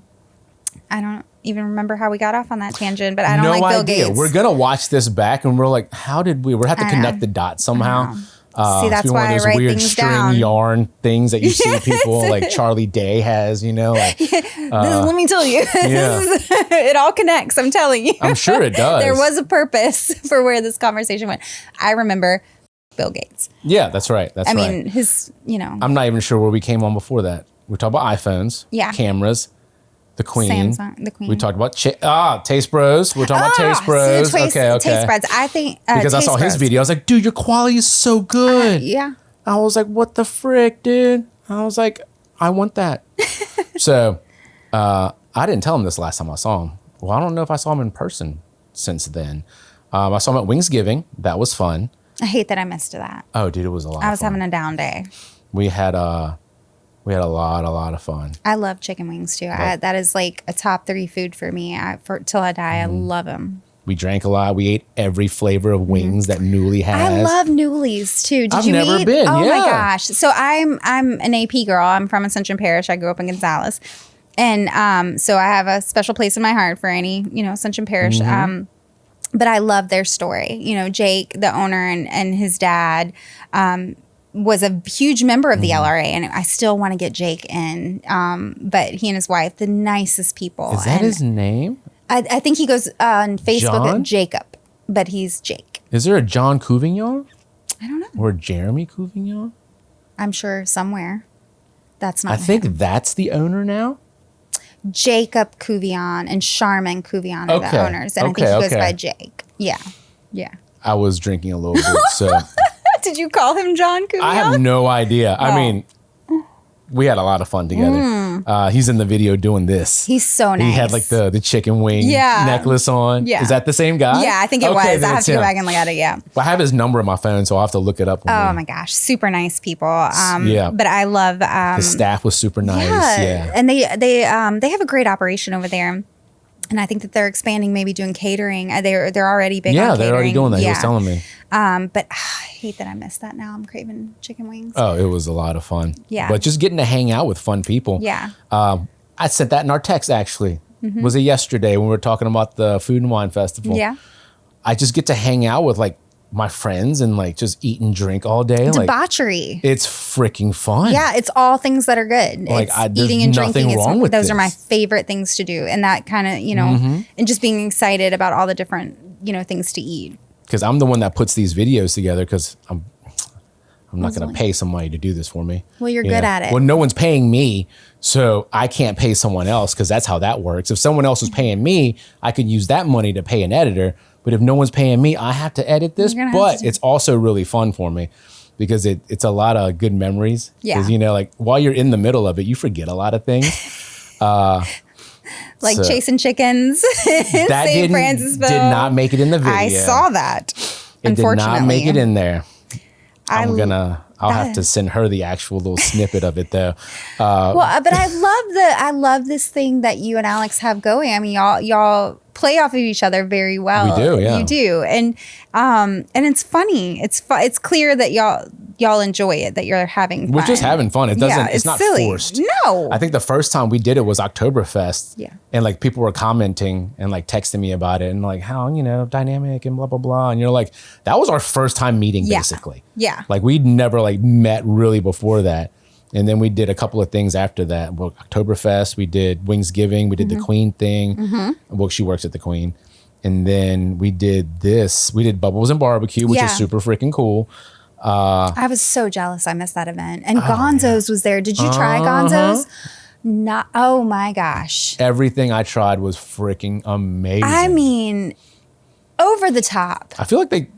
S2: don't even remember how we got off on that tangent. But I don't like Bill Gates.
S1: We're gonna watch this back, and we're like, how did we? We're have to connect the dots somehow.
S2: See, that's
S1: one
S2: why
S1: of
S2: I
S1: those
S2: write
S1: weird
S2: things
S1: string
S2: down.
S1: yarn things that you see people like Charlie Day has, like
S2: Let me tell you,
S1: yeah.
S2: it all connects. I'm telling you.
S1: I'm sure it does.
S2: There was a purpose for where this conversation went. I remember Bill Gates.
S1: Yeah, that's right.
S2: I mean, his,
S1: I'm not even sure where we came on before that. We talked about iPhones, cameras, the Queen.
S2: Samsung, the Queen.
S1: We talked about Taste Bros. We're talking about Taste Bros. Okay.
S2: Taste Bros. I think
S1: because I saw his video, I was like, dude, your quality is so good.
S2: Yeah.
S1: I was like, what the frick, dude? I was like, I want that. So I didn't tell him this last time I saw him. Well, I don't know if I saw him in person since then. I saw him at Wingsgiving. That was fun.
S2: I hate that I missed that.
S1: Oh, dude, it was a lot of fun.
S2: I was having a down day.
S1: We had a lot of fun.
S2: I love chicken wings too. That is like a top 3 food for me. Till I die, I love them.
S1: We drank a lot. We ate every flavor of wings that Newly has.
S2: I love Newly's too.
S1: I've never been.
S2: Oh
S1: yeah.
S2: my gosh! So I'm an AP girl. I'm from Ascension Parish. I grew up in Gonzales, and so I have a special place in my heart for any Ascension Parish. But I love their story. Jake, the owner, and his dad. Was a huge member of the LRA, and I still want to get Jake in. But he and his wife, the nicest people.
S1: Is that his name?
S2: I think he goes on Facebook
S1: John?
S2: at Jacob, but he's Jake.
S1: Is there a John Couvignon?
S2: I don't know.
S1: Or a Jeremy Couvignon?
S2: I'm sure somewhere. That's not
S1: I think
S2: him.
S1: that's the owner now.
S2: Jacob Couvillon and Charmin Couvillon are the owners, and I think he goes by Jake. Yeah.
S1: I was drinking a little bit, so
S2: Did you call him John Couvillon?
S1: I have no idea. I mean, we had a lot of fun together. He's in the video doing this.
S2: He's so nice.
S1: He had like the chicken wing necklace on.
S2: Yeah.
S1: Is that the same guy?
S2: Yeah, I think it was. I have to go back and look at it. Yeah.
S1: I have his number on my phone, so I'll have to look it up.
S2: Oh my gosh, super nice people.
S1: Yeah.
S2: But I love
S1: the staff was super nice. Yeah.
S2: And they have a great operation over there. And I think that they're expanding, maybe doing catering. They're already big on catering. Yeah, they're already
S1: doing that. He was telling me.
S2: But I hate that I missed that now. I'm craving chicken wings.
S1: Oh, it was a lot of fun.
S2: Yeah.
S1: But just getting to hang out with fun people.
S2: Yeah.
S1: I sent that in our text, actually. Was it yesterday when we were talking about the Food and Wine Festival?
S2: Yeah.
S1: I just get to hang out with like my friends and like just eat and drink all day.
S2: Debauchery.
S1: Like, it's freaking fun.
S2: Yeah, it's all things that are good.
S1: Like,
S2: it's eating and drinking. Those are my
S1: this. favorite
S2: things to do. And that kind of, and just being excited about all the different, things to eat.
S1: Because I'm the one that puts these videos together because I'm not going to pay somebody to do this for me.
S2: Well, you're good at it.
S1: Well, no one's paying me, so I can't pay someone else because that's how that works. If someone else was paying me, I could use that money to pay an editor. But if no one's paying me, I have to edit this. But it's also really fun for me because it's a lot of good memories.
S2: Yeah.
S1: Because, like while you're in the middle of it, you forget a lot of things.
S2: Like chasing chickens in St. Francisville.
S1: Did not make it in the video.
S2: I saw that.
S1: It did not make it in there. I'll
S2: That-
S1: have to send her the actual little snippet of it though.
S2: Well, but I love this thing that you and Alex have going. I mean, y'all play off of each other very well.
S1: We do, yeah.
S2: You do, and it's funny. It's clear that y'all enjoy it. That you're having fun.
S1: We're just having fun. It doesn't.
S2: Yeah,
S1: it's not
S2: silly.
S1: forced.
S2: No.
S1: I think the first time we did it was Oktoberfest.
S2: Yeah.
S1: And like people were commenting and like texting me about it and like how dynamic and blah blah blah. And you're like, that was our first time meeting basically.
S2: Yeah.
S1: Like we'd never like met really before that. And then we did a couple of things after that. Well, Oktoberfest, we did Wingsgiving, we did the Queen thing. Well, she works at the Queen. And then we did this. We did Bubbles and Barbecue, which is super freaking cool.
S2: I was so jealous. I missed that event. And Gonzo's was there. Did you try Gonzo's? Not. Oh my gosh.
S1: Everything I tried was freaking amazing.
S2: I mean, over the top.
S1: I feel like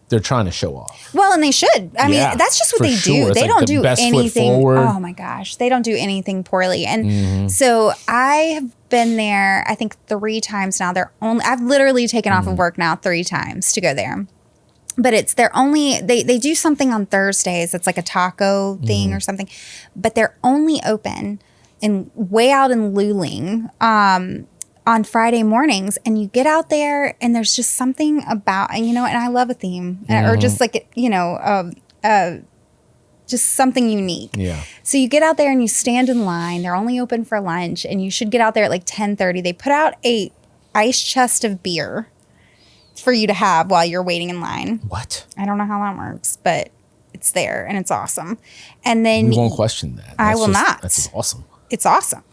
S1: they're trying to show off.
S2: Well, and they should. I mean, that's just what they do. They don't do anything. Oh my gosh. They don't do anything poorly. And so I have been there, I think 3 times now. I've literally taken off of work now 3 times to go there. But they do something on Thursdays. It's like a taco thing or something. But they're only open way out in Luling on Friday mornings. And you get out there and there's just something about, and I love a theme or just like, just something unique.
S1: Yeah.
S2: So you get out there and you stand in line. They're only open for lunch and you should get out there at like 10:30. They put out a ice chest of beer. for you to have while you're waiting in line.
S1: What?
S2: I don't know how that works, but it's there and it's awesome. And then
S1: we won't question that.
S2: I will not.
S1: That's awesome. It's
S2: awesome.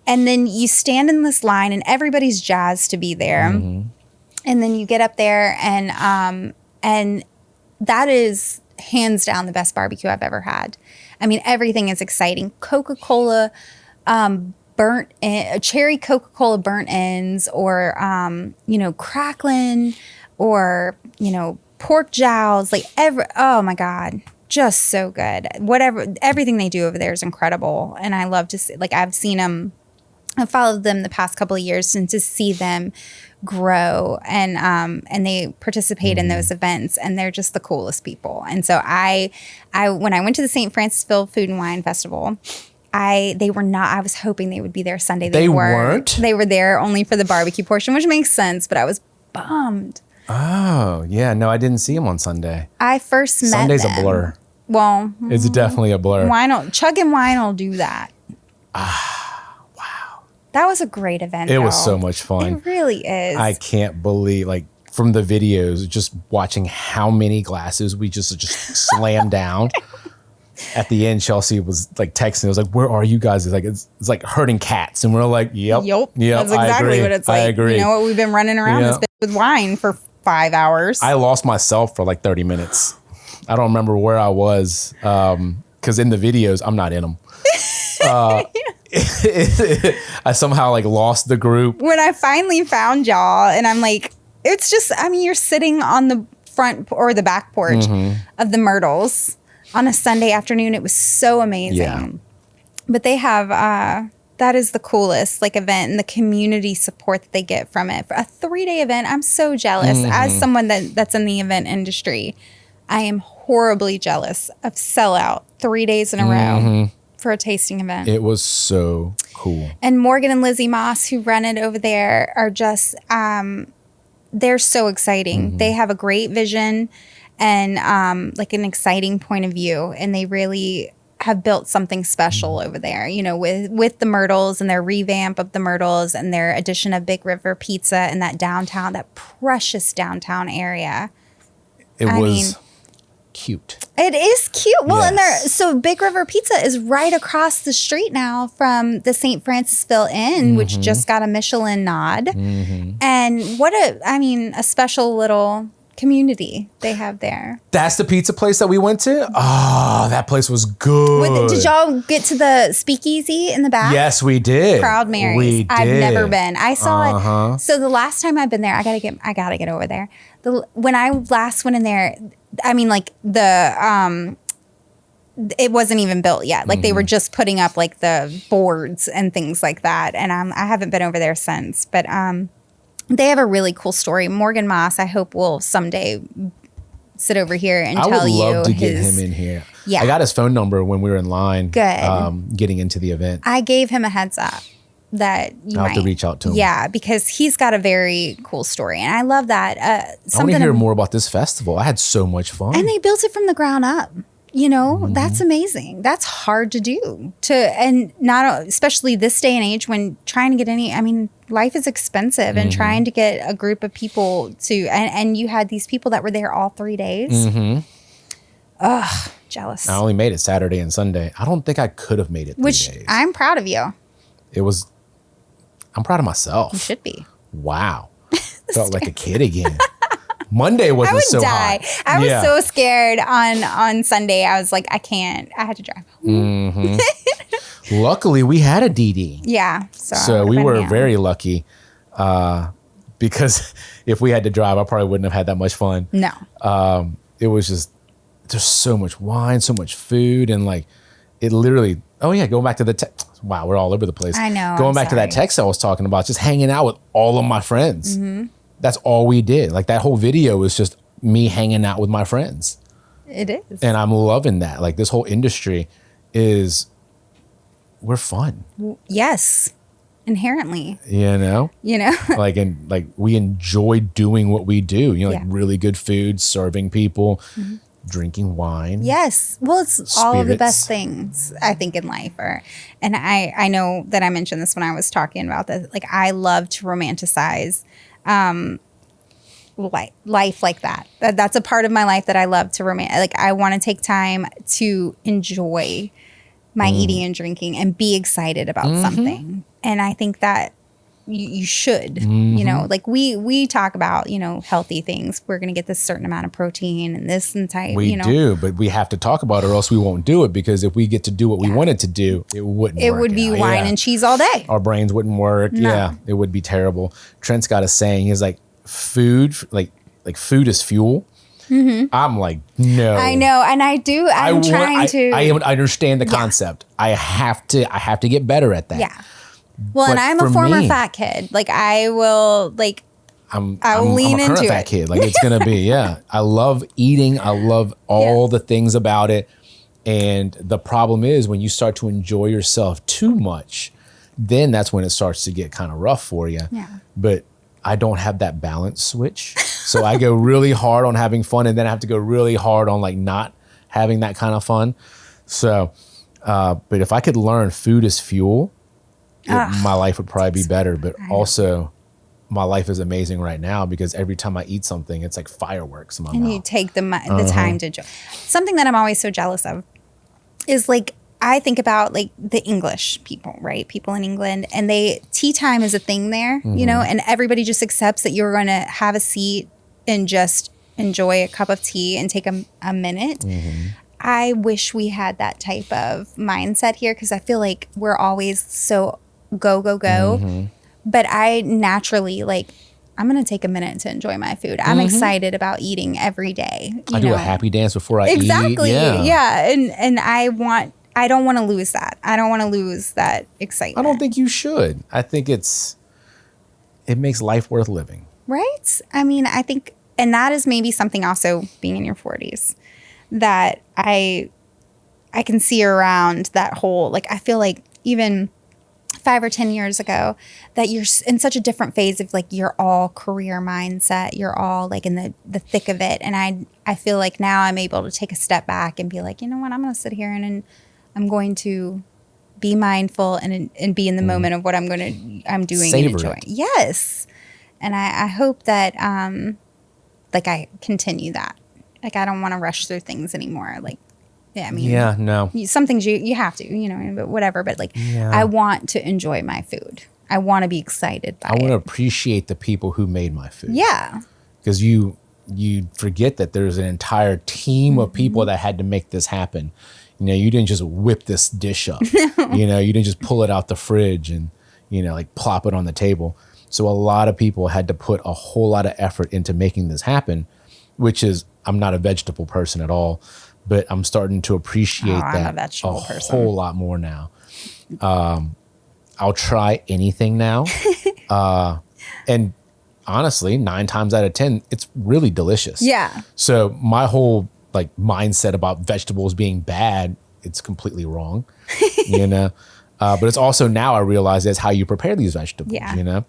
S2: And then you stand in this line and everybody's jazzed to be there. Mm-hmm. And then you get up there and that is hands down the best barbecue I've ever had. I mean, everything is exciting. Coca-Cola, cherry Coca-Cola burnt ends, or, crackling, or, pork jowls, oh my God, just so good. Everything they do over there is incredible. And I love to see, I've seen them, I've followed them the past couple of years, and to see them grow and they participate in those events, and they're just the coolest people. And so I when I went to the St. Francisville Food and Wine Festival, they were not. I was hoping they would be there Sunday. They weren't. They were there only for the barbecue portion, which makes sense. But I was bummed.
S1: Oh yeah, no, I didn't see him on Sunday.
S2: I first met
S1: Sunday's
S2: them.
S1: A blur.
S2: Well,
S1: it's definitely a blur.
S2: Chug and Wine will do that.
S1: Wow.
S2: That was a great event.
S1: It was so much fun.
S2: It really is.
S1: I can't believe, from the videos, just watching how many glasses we just slammed down. At the end, Chelsea was texting. It was like, "Where are you guys?" It's like herding cats, and we're like, "Yep."
S2: That's exactly what it's like.
S1: I agree.
S2: You know what? We've been running around this bit with wine for 5 hours.
S1: I lost myself for 30 minutes. I don't remember where I was because in the videos, I'm not in them. I somehow lost the group.
S2: When I finally found y'all, and I'm like, it's just, you're sitting on the front or the back porch of the Myrtles on a Sunday afternoon. It was so amazing. Yeah. But they have, that is the coolest event, and the community support that they get from it. For a 3-day event, I'm so jealous. As someone that's in the event industry, I am horribly jealous of Sellout 3 days in a row for a tasting event.
S1: It was so cool.
S2: And Morgan and Lizzie Moss, who run it over there, are just, they're so exciting. They have a great vision and an exciting point of view. And they really have built something special over there, with the Myrtles and their revamp of the Myrtles and their addition of Big River Pizza in that precious downtown area.
S1: It was cute.
S2: It is cute. Well, yes. So Big River Pizza is right across the street now from the St. Francisville Inn, which just got a Michelin nod. And what a special little community they have there.
S1: That's the pizza place that we went to? Oh, that place was good.
S2: Did y'all get to the speakeasy in the back?
S1: Yes, we did.
S2: Proud Mary's.
S1: We did.
S2: I've never been. I saw it. So the last time I've been there, I gotta get over there. When I last went in there, it wasn't even built yet. They were just putting up the boards and things like that. And I haven't been over there since. But they have a really cool story. Morgan Moss, I hope, will someday sit over here and tell you.
S1: I would love to get him in here.
S2: Yeah.
S1: I got his phone number when we were in line.
S2: Good.
S1: Getting into the event.
S2: I gave him a heads up that
S1: I'll have to reach out to him.
S2: Yeah, because he's got a very cool story. And I love that.
S1: I want to hear more about this festival. I had so much fun.
S2: And they built it from the ground up. That's amazing. That's hard to do. And not especially this day and age when trying to get life is expensive, and trying to get a group of people to, and you had these people that were there all 3 days. Ugh, jealous.
S1: I only made it Saturday and Sunday. I don't think I could have made it 3 days.
S2: I'm proud of you.
S1: I'm proud of myself.
S2: You should be.
S1: Wow. Felt like a kid again. Monday wasn't so hot.
S2: I would die. I was so scared on Sunday. I was like, I can't. I had to drive home.
S1: Luckily, we had a DD.
S2: Yeah.
S1: So we were very lucky because if we had to drive, I probably wouldn't have had that much fun.
S2: No.
S1: It was just, there's so much wine, so much food. And it literally, going back to the wow, we're all over the place.
S2: I know.
S1: Going back to that text I was talking about, just hanging out with all of my friends. That's all we did. That whole video was just me hanging out with my friends.
S2: It is.
S1: And I'm loving that. This whole industry we're fun.
S2: Yes. Inherently.
S1: And we enjoy doing what we do. Really good food, serving people, drinking wine.
S2: Yes. Well, it's all of the best things, I think, in life. And I know that I mentioned this when I was talking about this. I love to romanticize life like that. That's a part of my life that I love to like I want to take time to enjoy my eating and drinking and be excited about something. And I think that you should, you know, like we talk about, you know, healthy things. We're going to get this certain amount of protein and this and type,
S1: we
S2: you know.
S1: do, but we have to talk about it or else we won't do it, because if we get to do what we wanted to do, it wouldn't work.
S2: It would be wine and cheese all day.
S1: Our brains wouldn't work.
S2: No.
S1: Yeah, it would be terrible. Trent's got a saying. He's like, food, like food is fuel. I'm like, no.
S2: I know, and I do. I
S1: understand the concept. I have to get better at that.
S2: Yeah. Well,
S1: But
S2: and I'm a
S1: for
S2: former
S1: me,
S2: fat kid. Like I will like.
S1: I'm
S2: lean
S1: a current
S2: into
S1: fat
S2: it.
S1: kid. Like it's gonna be, yeah. I love eating. I love all the things about it. And the problem is when you start to enjoy yourself too much, then that's when it starts to get kind of rough for you.
S2: Yeah.
S1: But I don't have that balance switch. So I go really hard on having fun, and then I have to go really hard on like not having that kind of fun. So, but if I could learn food is fuel, my life would probably be better. But also, my life is amazing right now because every time I eat something, it's like fireworks in my mouth.
S2: You take the time to enjoy. Something that I'm always so jealous of is like, I think about like the English people, right? People in England, and tea time is a thing there, you know, and everybody just accepts that you're going to have a seat and just enjoy a cup of tea and take a minute. I wish we had that type of mindset here because I feel like we're always so go. But I naturally like, I'm going to take a minute to enjoy my food. I'm excited about eating every day.
S1: I do a happy dance before I eat.
S2: Exactly. Yeah. And I don't want to lose that. I don't want to lose that excitement.
S1: I don't think you should. I think it makes life worth living.
S2: Right? I mean, I think, and that is maybe something also being in your 40s that I can see around that whole, like, I feel like even 5 or 10 years ago that you're in such a different phase of like, you're all career mindset. You're all like in the thick of it. And I feel like now I'm able to take a step back and be like, you know what, I'm going to sit here and I'm going to be mindful and be in the moment of what I'm doing
S1: Savor
S2: and enjoying.
S1: it.
S2: Yes. And I hope that, like I continue that. Like, I don't want to rush through things anymore. Like, yeah, I mean,
S1: yeah, no.
S2: Some things you have to, you know, but whatever. But like, I want to enjoy my food. I want to be excited by it.
S1: I want to appreciate the people who made my food.
S2: Yeah.
S1: Because you forget that there's an entire team of people that had to make this happen. You know, you didn't just whip this dish up. You know, you didn't just pull it out the fridge and, you know, like plop it on the table. So a lot of people had to put a whole lot of effort into making this happen, which is, I'm not a vegetable person at all, but I'm starting to appreciate that a whole lot more now. I'll try anything now. And honestly, 9 times out of 10, it's really delicious.
S2: Yeah.
S1: So my whole like mindset about vegetables being bad, it's completely wrong, you know? But it's also now I realize that's how you prepare these vegetables, you know?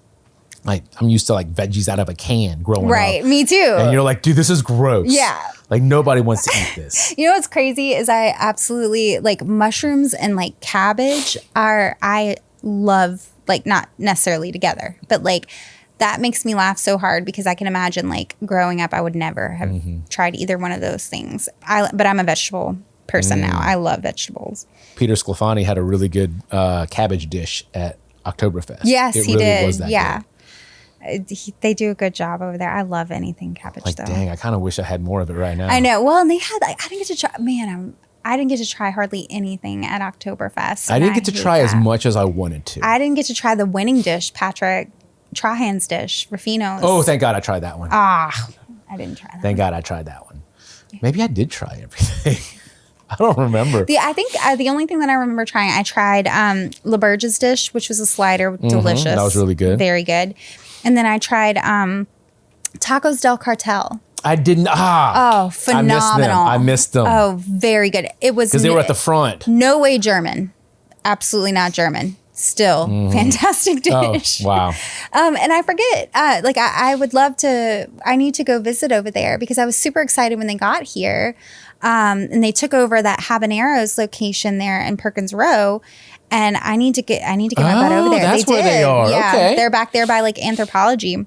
S1: Like I'm used to like veggies out of a can growing up.
S2: Right, me too.
S1: And you're like, dude, this is gross.
S2: Yeah.
S1: Like nobody wants to eat this.
S2: You know what's crazy is I absolutely like mushrooms and like cabbage I love, like not necessarily together, but like that makes me laugh so hard because I can imagine like growing up, I would never have tried either one of those things. But I'm a vegetable person now. I love vegetables.
S1: Peter Sclafani had a really good cabbage dish at Oktoberfest.
S2: Yes,
S1: it
S2: he
S1: really
S2: did.
S1: Was that good.
S2: They do a good job over there. I love anything cabbage
S1: like,
S2: though.
S1: Dang, I kind of wish I had more of it right now.
S2: I know. Well, and they had like, I didn't get to try hardly anything at Oktoberfest.
S1: I didn't get to try as much as I wanted to.
S2: I didn't get to try the winning dish, Patrick Trahan's dish, Ruffino's.
S1: Oh, thank God I tried that one.
S2: I didn't try that.
S1: Thank God I tried that one. Maybe I did try everything. I don't remember.
S2: I think the only thing that I remember trying, I tried LaBerge's dish, which was a slider, delicious.
S1: That was really good.
S2: Very good. And then I tried Tacos del Cartel.
S1: I didn't.
S2: Oh, phenomenal.
S1: I missed them.
S2: Oh, very good. It was
S1: because they were at the front.
S2: No way German. Absolutely not German. Still fantastic dish.
S1: Oh, wow.
S2: And I forget, like I would love to, I need to go visit over there because I was super excited when they got here. And they took over that Habaneros location there in Perkins Row. And I need to get my butt over there.
S1: That's where they are.
S2: Yeah.
S1: Okay.
S2: They're back there by like Anthropology.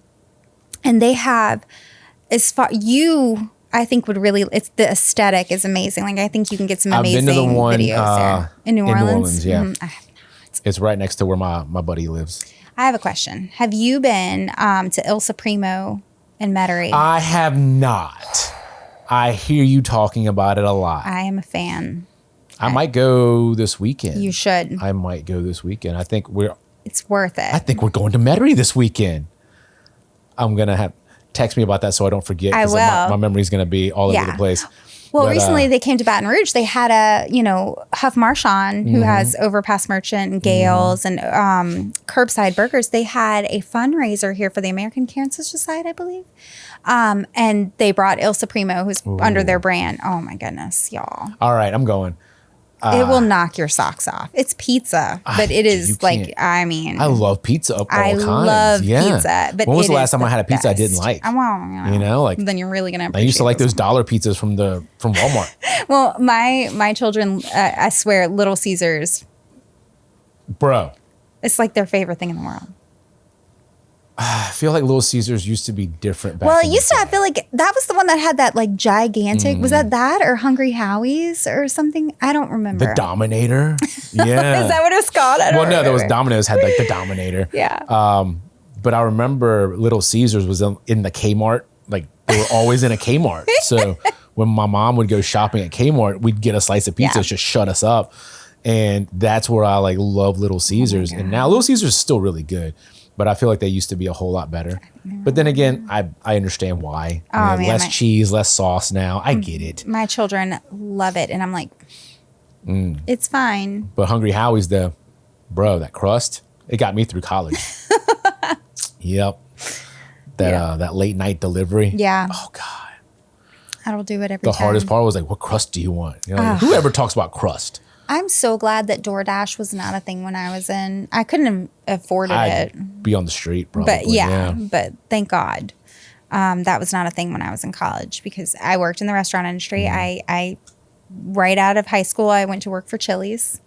S2: And they have as far I think would really, it's the aesthetic is amazing. Like I think you can get some amazing
S1: I've been to the one
S2: videos there. In New Orleans?
S1: Yeah. I have not. It's right next to where my buddy lives.
S2: I have a question. Have you been to Il Supremo in Metairie?
S1: I have not. I hear you talking about it a lot.
S2: I am a fan.
S1: I might go this weekend.
S2: You should.
S1: I might go this weekend.
S2: It's worth it.
S1: I think we're going to Metairie this weekend. I'm going to text me about that so I don't forget.
S2: I will.
S1: My memory's going to be all over the place.
S2: Well, recently they came to Baton Rouge. They had Huff Marchand, who has Overpass Merchant and Gales and Curbside Burgers. They had a fundraiser here for the American Cancer Society, I believe. And they brought Il Supremo, who's under their brand. Oh, my goodness, y'all.
S1: All right, I'm going.
S2: It will knock your socks off. It's pizza, but it is I
S1: love pizza of all kinds.
S2: I love pizza. But
S1: when was the last time I had a pizza I didn't like?
S2: Then you're really gonna.
S1: I used to like those dollar pizzas from Walmart.
S2: Well, my children, I swear, Little Caesars,
S1: bro,
S2: it's like their favorite thing in the world.
S1: I feel like Little Caesars used to be different back
S2: Well, it used to. I feel like that was the one that had that like gigantic. Was that or Hungry Howie's or something? I don't remember.
S1: The Dominator. Yeah.
S2: Is that what it was called? I don't remember.
S1: No, there was Domino's had like the Dominator.
S2: Yeah.
S1: But I remember Little Caesars was in the Kmart. Like they were always in a Kmart. So when my mom would go shopping at Kmart, we'd get a slice of pizza, just shut us up. And that's where I like love Little Caesars. And now Little Caesars is still really good. But I feel like they used to be a whole lot better. But then again, I understand why. Less cheese, less sauce now. I get it.
S2: My children love it. And I'm like, it's fine.
S1: But Hungry Howie's, that crust, it got me through college. Yep. That late night delivery.
S2: Yeah.
S1: Oh, God.
S2: I'll do it every time.
S1: The hardest part was like, what crust do you want? Whoever talks about crust.
S2: I'm so glad that DoorDash was not a thing when I was in. I couldn't afford it.
S1: I'd be on the street probably.
S2: But thank God that was not a thing when I was in college because I worked in the restaurant industry. I right out of high school, I went to work for Chili's,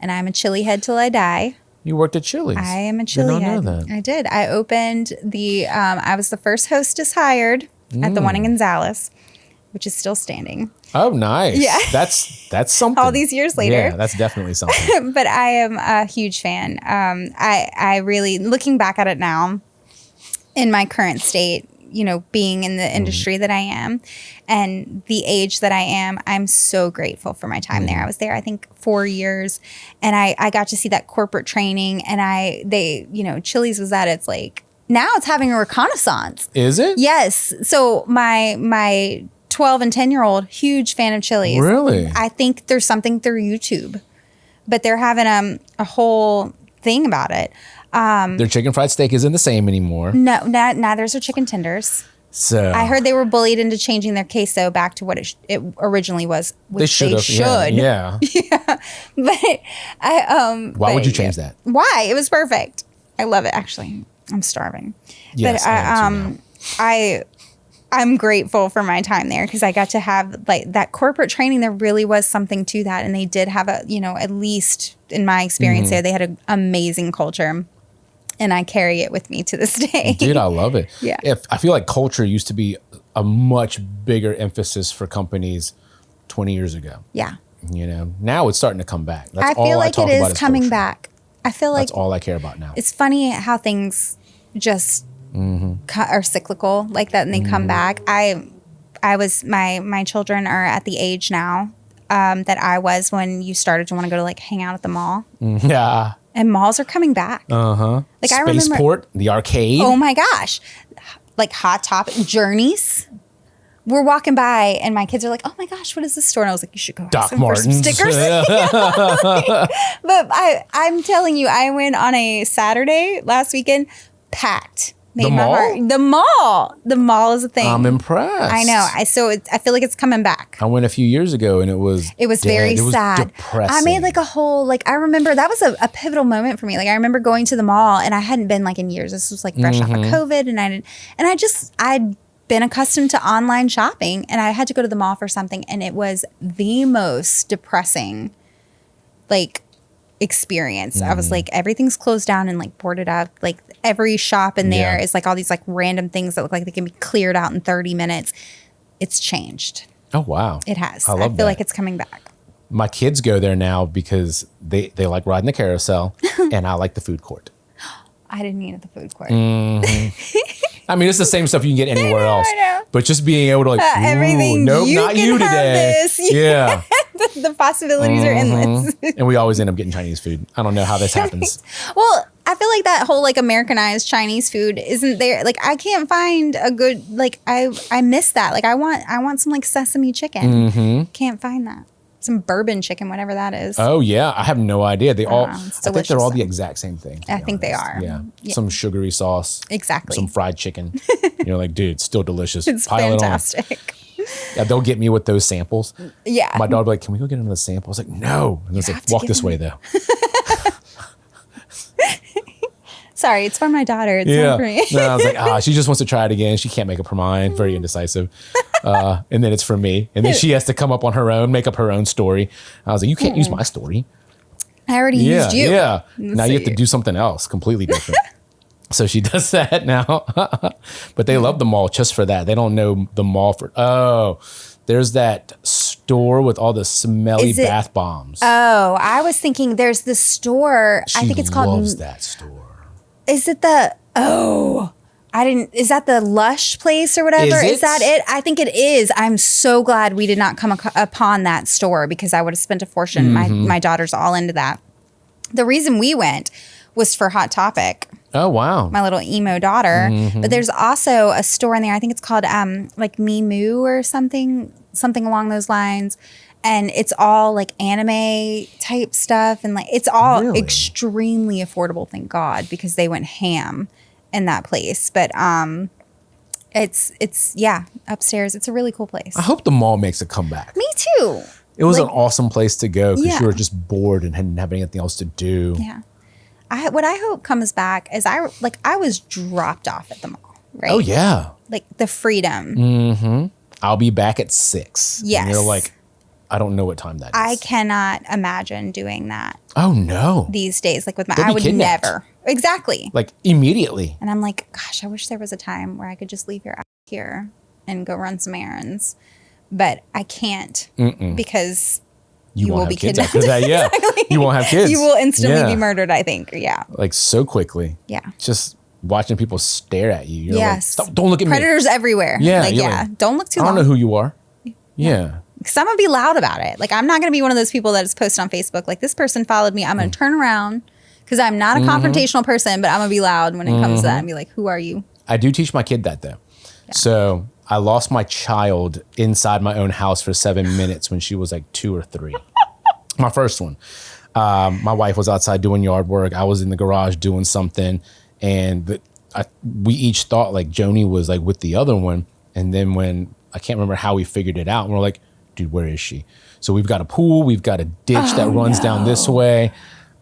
S2: and I'm a chili head till I die.
S1: You worked at Chili's.
S2: I am a chili head.
S1: Know that.
S2: I did. I opened I was the first hostess hired at the one in Gonzales, which is still standing.
S1: Oh, nice. Yeah. That's something.
S2: All these years later.
S1: Yeah, that's definitely something.
S2: But I am a huge fan. I really, looking back at it now, in my current state, being in the industry that I am and the age that I am, I'm so grateful for my time there. I was there, I think, 4 years, and I got to see that corporate training, and Chili's was at its like, now it's having a reconnaissance.
S1: Is it?
S2: Yes. So my 12 and 10-year-old, huge fan of Chili's.
S1: Really?
S2: I think there's something through YouTube, but they're having a whole thing about it.
S1: Their chicken fried steak isn't the same anymore.
S2: No, now there's their chicken tenders.
S1: So
S2: I heard they were bullied into changing their queso back to what it originally was, which they should.
S1: Yeah.
S2: Yeah. But
S1: why would you change that?
S2: Why? It was perfect. I love it. Actually, I'm starving.
S1: Yes,
S2: but I'm grateful for my time there because I got to have like that corporate training. There really was something to that. And they did have at least in my experience there, they had an amazing culture. And I carry it with me to this day.
S1: Dude, I love it.
S2: Yeah.
S1: I feel like culture used to be a much bigger emphasis for companies 20 years ago.
S2: Yeah.
S1: Now it's starting to come back.
S2: I feel like it is coming back. I feel like
S1: that's all I care about now.
S2: It's funny how things just are cyclical like that, and they come back. My children are at the age now that I was when you started to want to go to like hang out at the mall.
S1: Yeah.
S2: And malls are coming back. Like
S1: I remember Spaceport, the arcade.
S2: Oh my gosh. Like Hot Topic, Journeys. We're walking by and my kids are like, oh my gosh, what is this store? And I was like, you should go
S1: Doc
S2: ask them for some stickers. But I'm telling you, I went on a Saturday last weekekend, packed.
S1: The
S2: mall is a thing.
S1: I'm impressed.
S2: I know. I feel like it's coming back.
S1: I went a few years ago and it was
S2: very sad.
S1: It was depressing.
S2: I made like a whole, like, I remember that was a pivotal moment for me. Like I remember going to the mall and I hadn't been like in years. This was like fresh off of COVID and I'd been accustomed to online shopping and I had to go to the mall for something and it was the most depressing, like experience. I was like, everything's closed down and like boarded up. Like every shop in there is like all these like random things that look like they can be cleared out in 30 minutes. It's changed.
S1: Oh, wow.
S2: It has.
S1: I
S2: feel like it's coming back.
S1: My kids go there now because they like riding the carousel and I like the food court.
S2: I didn't eat at the food court.
S1: I mean, it's the same stuff you can get anywhere else.
S2: I know.
S1: But just being able to like,
S2: everything.
S1: Nope, not you today.
S2: This.
S1: Yeah.
S2: The possibilities are endless.
S1: And we always end up getting Chinese food. I don't know how this happens.
S2: Well, I feel like that whole like Americanized Chinese food isn't there. Like I can't find a good, like I miss that. Like I want some like sesame chicken. Can't find that. Some bourbon chicken, whatever that is.
S1: Oh yeah, I have no idea. I think they're all the exact same thing.
S2: I think they are.
S1: Yeah. Some sugary sauce.
S2: Exactly.
S1: Some fried chicken. You're like, dude, it's still delicious.
S2: It's
S1: Pile
S2: fantastic.
S1: It on. Yeah, they'll get me with those samples.
S2: Yeah.
S1: My daughter will be like, can we go get another sample? I was like, no. And I was like, walk this way though.
S2: Sorry, it's for my daughter. It's not for me.
S1: No, I was like, she just wants to try it again. She can't make up her mind. Very indecisive. And then it's for me. And then she has to come up on her own, make up her own story. I was like, you can't use my story.
S2: I already used you.
S1: Yeah. Now you have to do something else completely different. So she does that now. But they love the mall just for that. They don't know the mall for, there's that store with all the smelly bath bombs.
S2: Oh, I was thinking there's the store. I think it's called.
S1: She loves that store.
S2: Is it the, is that the Lush place or whatever? Is that it? I think it is. I'm so glad we did not come upon that store because I would have spent a fortune. My daughter's all into that. The reason we went was for Hot Topic.
S1: Oh, wow.
S2: My little emo daughter. But there's also a store in there. I think it's called like Mimu or something along those lines. And it's all like anime type stuff. And like it's all extremely affordable, thank God, because they went ham in that place. But it's upstairs. It's a really cool place.
S1: I hope the mall makes a comeback.
S2: Me too.
S1: It was an awesome place to go because you were just bored and hadn't have anything else to do.
S2: Yeah. What I hope comes back is I was dropped off at the mall, right?
S1: Oh, yeah.
S2: Like the freedom.
S1: I'll be back at 6.
S2: Yes.
S1: And you're like, I don't know what time that is.
S2: I cannot imagine doing that.
S1: Oh, no.
S2: These days, like with my,
S1: They'll
S2: I
S1: be
S2: would
S1: kidnapped.
S2: never. Exactly.
S1: Like immediately.
S2: And I'm like, gosh, I wish there was a time where I could just leave here and go run some errands. But I can't because you will be
S1: kids
S2: kidnapped.
S1: After that, yeah.
S2: Exactly.
S1: You won't have kids.
S2: You will instantly be murdered, I think. Yeah.
S1: Like so quickly.
S2: Yeah.
S1: Just watching people stare at you. You're
S2: yes.
S1: like, don't look at me.
S2: Predators everywhere.
S1: Yeah.
S2: Like, don't look too long.
S1: I don't know who you are. Yeah.
S2: Because I'm going to be loud about it. Like, I'm not going to be one of those people that is posted on Facebook. Like, this person followed me. I'm going to turn around because I'm not a confrontational person, but I'm going to be loud when it comes to that and be like, who are you? I
S1: do teach my kid that, though. Yeah. So I lost my child inside my own house for 7 minutes when she was like 2 or 3. My first one. My wife was outside doing yard work. I was in the garage doing something. And we each thought like Joni was like with the other one. And then when I can't remember how we figured it out. And we're like, dude, where is she? So we've got a pool. We've got a ditch that runs down this way.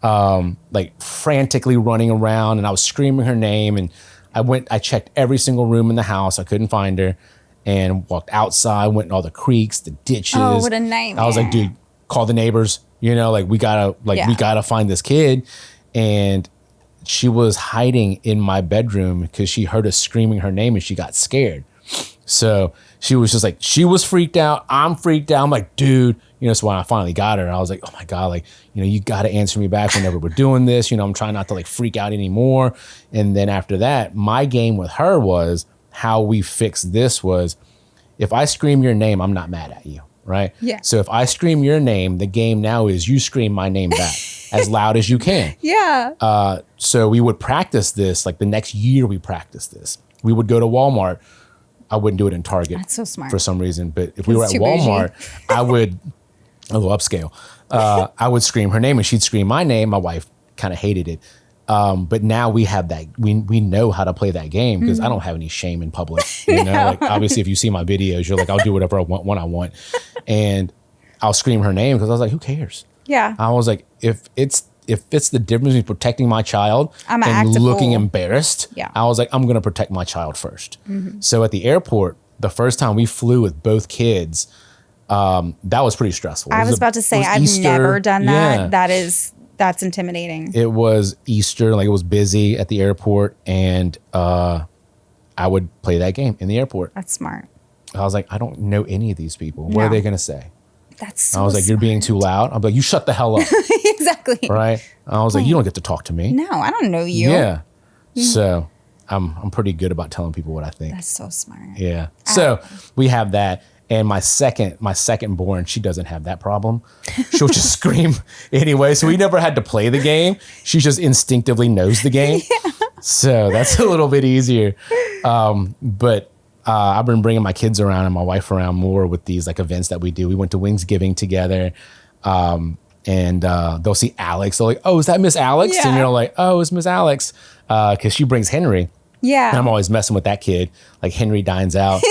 S1: Like frantically running around. And I was screaming her name. And I checked every single room in the house. I couldn't find her. And walked outside, went in all the creeks, the ditches.
S2: Oh, what a nightmare.
S1: I was like, dude, call the neighbors. You know, like we gotta find this kid. And she was hiding in my bedroom because she heard us screaming her name and she got scared. So she was just like, she was freaked out. I'm freaked out. I'm like, dude, so when I finally got her, I was like, oh my God, like, you got to answer me back whenever we're doing this. I'm trying not to like freak out anymore. And then after that, my game with her was how we fixed this was if I scream your name, I'm not mad at you. Right?
S2: Yeah.
S1: So if I scream your name, the game now is you scream my name back as loud as you can.
S2: Yeah.
S1: So we would practice this, like the next year we practiced this. We would go to Walmart. I wouldn't do it in Target.
S2: That's so smart.
S1: For some reason. But if we were at Walmart, I would, a little upscale, I would scream her name and she'd scream my name. My wife kind of hated it. But now we have that, we know how to play that game because I don't have any shame in public. Like obviously if you see my videos, you're like, I'll do whatever I want when I want. And I'll scream her name because I was like, who cares?
S2: Yeah.
S1: I was like, if it's the difference between protecting my child and looking embarrassed, I was like, I'm going to protect my child first. So at the airport, the first time we flew with both kids, that was pretty stressful.
S2: I was about to say, I've never done that. Yeah. That's intimidating.
S1: It was Easter, like it was busy at the airport, and I would play that game in the airport.
S2: That's smart.
S1: I was like, I don't know any of these people. What are they going to say?
S2: That's so
S1: I was like,
S2: smart.
S1: you're being too loud. I'm like, you shut the hell up.
S2: Exactly.
S1: Right? I was like, you don't get to talk to me.
S2: No, I don't know you.
S1: Yeah. So I'm pretty good about telling people what I think.
S2: That's so smart.
S1: Yeah. So we have that. And my second born, she doesn't have that problem. She'll just scream anyway. So we never had to play the game. She just instinctively knows the game. Yeah. So that's a little bit easier. But I've been bringing my kids around and my wife around more with these like events that we do. We went to Wingsgiving together. And they'll see Alex. They're like, oh, is that Miss Alex? Yeah. And you're like, oh, it's Miss Alex. Because she brings Henry.
S2: Yeah.
S1: And I'm always messing with that kid. Like Henry dines out.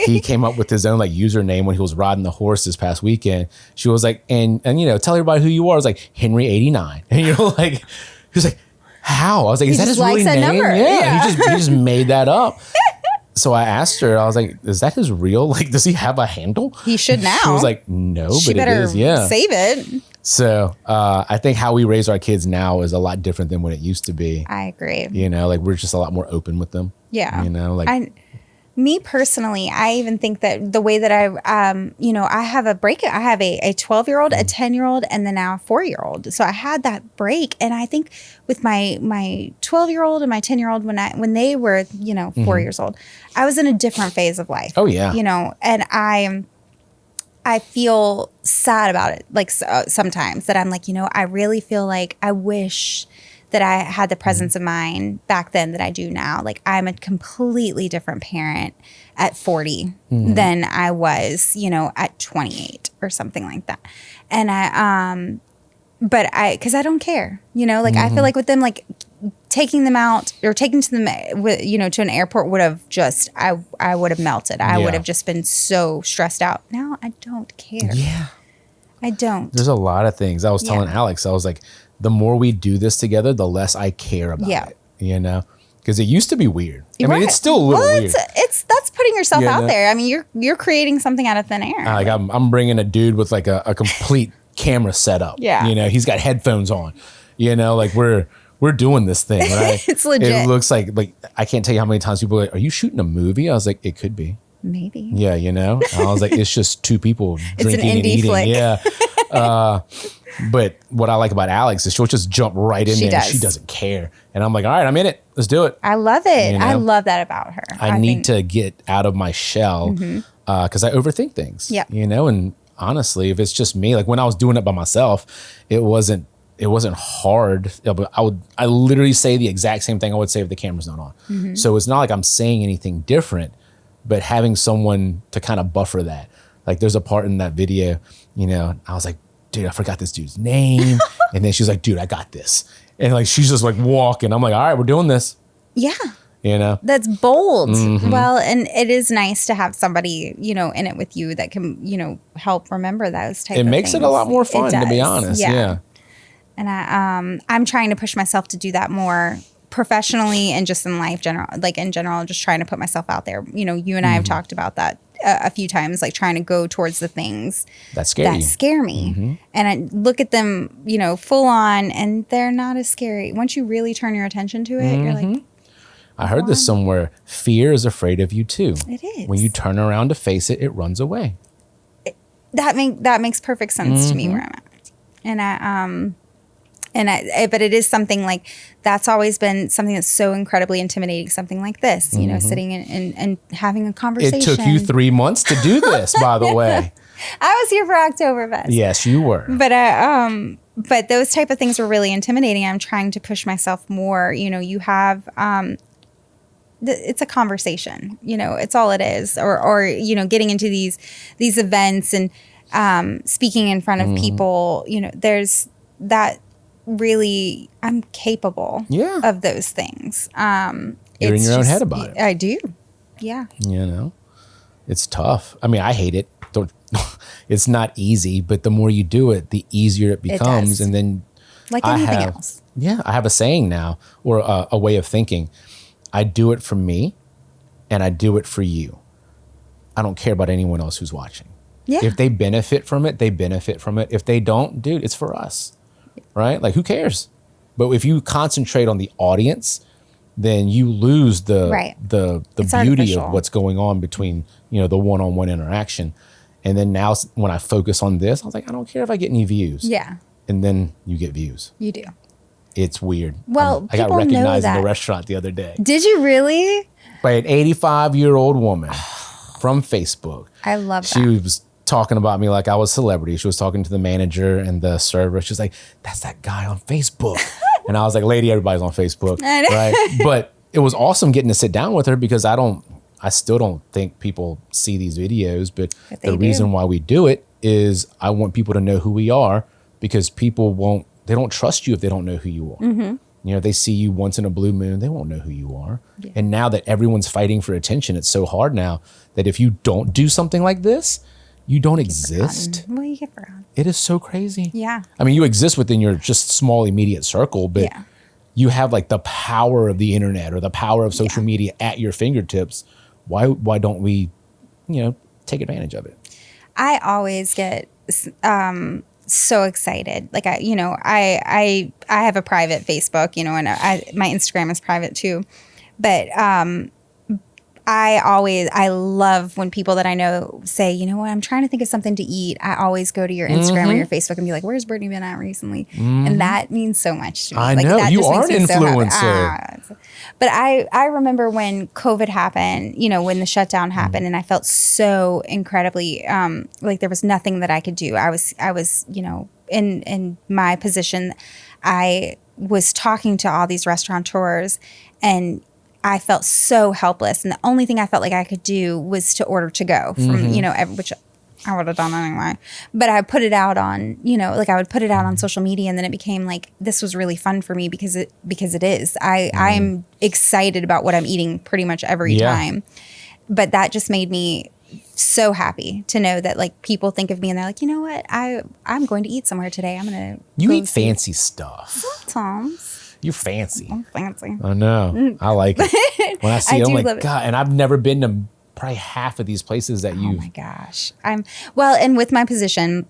S1: He came up with his own like username when he was riding the horse this past weekend. She was like, and you know, tell everybody who you are. I was like, Henry 89. And you're like, he was like, how? I was like, is that his really name?
S2: Number.
S1: Yeah. He just made that up. So I asked her, I was like, is that his real? Like, does he have a handle?
S2: He should now.
S1: She was like, no, but it is. Yeah.
S2: Save it.
S1: So I think how we raise our kids now is a lot different than what it used to be.
S2: I agree.
S1: You know, like we're just a lot more open with them.
S2: Yeah.
S1: You know, like
S2: me personally, I even think that the way that I have a break, I have a 12-year-old, a 10-year-old, and then now a 4-year-old. So I had that break. And I think with my 12-year-old and my 10-year-old, when they were, 4 years old, I was in a different phase of life.
S1: Oh, yeah.
S2: And I feel sad about it. Like sometimes that I'm like, I really feel like I wish that I had the presence of mind back then that I do now. Like I'm a completely different parent at 40 than I was, at 28 or something like that. And because I don't care, I feel like with them, like taking them out or taking to them, to an airport would have just, I would have melted. I would have just been so stressed out. Now I don't care.
S1: Yeah.
S2: I don't.
S1: There's a lot of things. I was telling Alex, I was like, the more we do this together, the less I care about it, because it used to be weird. I mean, it's still a little weird.
S2: That's putting yourself out there. I mean, you're creating something out of thin air.
S1: Like I'm bringing a dude with like a complete camera setup.
S2: Yeah.
S1: He's got headphones on, like we're doing this thing, right?
S2: It's legit.
S1: It looks like I can't tell you how many times people are like, are you shooting a movie? I was like, it could be.
S2: Maybe.
S1: Yeah, I was like, it's just two people drinking and
S2: indie
S1: eating.
S2: flick.
S1: Yeah. But what I like about Alex is she'll just jump right in there. And she doesn't care. And I'm like, all right, I'm in it. Let's do it.
S2: I love it. I love that about her.
S1: I need to get out of my shell because I overthink things.
S2: Yeah.
S1: And honestly, if it's just me, like when I was doing it by myself, it wasn't hard. I literally say the exact same thing I would say if the camera's not on. So it's not like I'm saying anything different, but having someone to kind of buffer that. Like there's a part in that video, I was like, dude, I forgot this dude's name. And then she's like, dude, I got this. And like, she's just like walking. I'm like, all right, we're doing this.
S2: Yeah.
S1: That's
S2: bold. Well, and it is nice to have somebody, in it with you that can, help remember those type of things.
S1: It makes it a lot more fun, to be honest. Yeah.
S2: And I'm trying to push myself to do that more professionally and just in life in general, just trying to put myself out there. You and I have talked about that a few times, like trying to go towards the things
S1: that scare
S2: me. And I look at them, full on, and they're not as scary. Once you really turn your attention to it, you're like,
S1: I heard this somewhere. Fear is afraid of you too.
S2: It is.
S1: When you turn around to face it, it runs away.
S2: That makes perfect sense to me where I'm at. And but it is something like that's always been something that's so incredibly intimidating. Something like this, sitting and having a conversation.
S1: It took you 3 months to do this, by the way.
S2: I was here for Oktoberfest.
S1: Yes, you were.
S2: But those type of things were really intimidating. I'm trying to push myself more. You have it's a conversation. It's all it is. Or getting into these events and speaking in front of people. There's that. Really, I'm capable of those things.
S1: You're in your own head about it.
S2: I do. Yeah.
S1: It's tough. I mean, I hate it. It's not easy, but the more you do it, the easier it becomes. And then
S2: like anything else.
S1: Yeah. I have a saying now, or a way of thinking. I do it for me and I do it for you. I don't care about anyone else who's watching. Yeah. If they benefit from it, they benefit from it. If they don't, dude, it's for us. right? Like, who cares? But if you concentrate on the audience, then you lose the
S2: It's
S1: beauty
S2: artificial.
S1: of what's going on between, the one-on-one interaction. And then now when I focus on this, I was like, I don't care if I get any views.
S2: Yeah.
S1: And then you get views.
S2: You do.
S1: It's weird.
S2: Well,
S1: I got
S2: people know
S1: recognized in
S2: that.
S1: the restaurant the other day
S2: Did you really?
S1: by an 85-year-old woman from Facebook.
S2: I love
S1: She
S2: that.
S1: was talking about me like I was a celebrity. She was talking to the manager and the server. She was like, that's that guy on Facebook. And I was like, lady, everybody's on Facebook. Right. But it was awesome getting to sit down with her because I still don't think people see these videos, but the reason why we do it is I want people to know who we are, because people they don't trust you if they don't know who you are. Mm-hmm. They see you once in a blue moon, they won't know who you are. Yeah. And now that everyone's fighting for attention, it's so hard now that if you don't do something like this, you don't exist.
S2: Well, you get forgotten.
S1: It is so crazy.
S2: Yeah.
S1: I mean, you exist within your just small immediate circle, but you have like the power of the internet or the power of social media at your fingertips. Why don't we, take advantage of it?
S2: I always get so excited. Like I have a private Facebook, and my Instagram is private too. But I love when people that I know say, you know what, I'm trying to think of something to eat. I always go to your Instagram or your Facebook and be like, where's Brittany been at recently? And that means so much to me.
S1: I
S2: like,
S1: know.
S2: That
S1: You
S2: just
S1: are
S2: makes
S1: an
S2: me so
S1: influencer.
S2: But I remember when COVID happened, when the shutdown happened, and I felt so incredibly like there was nothing that I could do. I was in my position. I was talking to all these restaurateurs, and I felt so helpless. And the only thing I felt like I could do was to order to go from, which I would have done anyway. But I put it out on, I would put it out on social media, and then it became like, this was really fun for me because it is. I'm excited about what I'm eating pretty much every time. But that just made me so happy to know that like people think of me and they're like, you know what? I'm going to eat somewhere today. I'm going to.
S1: You eat fancy stuff.
S2: Sometimes.
S1: You're fancy.
S2: I'm fancy.
S1: I know. I like it. When I see it, I'm like, God, and I've never been to probably half of these places that you.
S2: Oh my gosh. And with my position,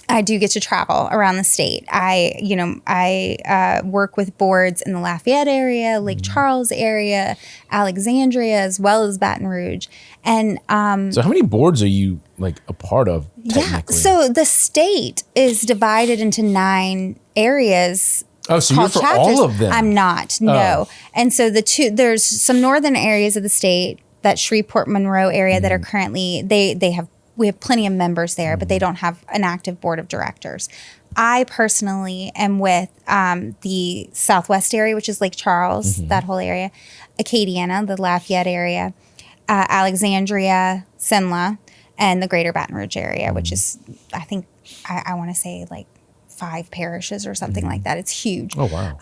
S2: I do get to travel around the state. I work with boards in the Lafayette area, Lake Charles area, Alexandria, as well as Baton Rouge. And
S1: so how many boards are you like a part of technically?
S2: Yeah. So the state is divided into 9 areas.
S1: Oh, so you're for chapters. All of them?
S2: I'm not, no. Oh. And so there's some northern areas of the state, that Shreveport Monroe area that are currently, we have plenty of members there, but they don't have an active board of directors. I personally am with the Southwest area, which is Lake Charles, that whole area, Acadiana, the Lafayette area, Alexandria, Cenla, and the Greater Baton Rouge area, which is, I think, I want to say like 5 parishes or something like that. It's huge.
S1: Oh, wow.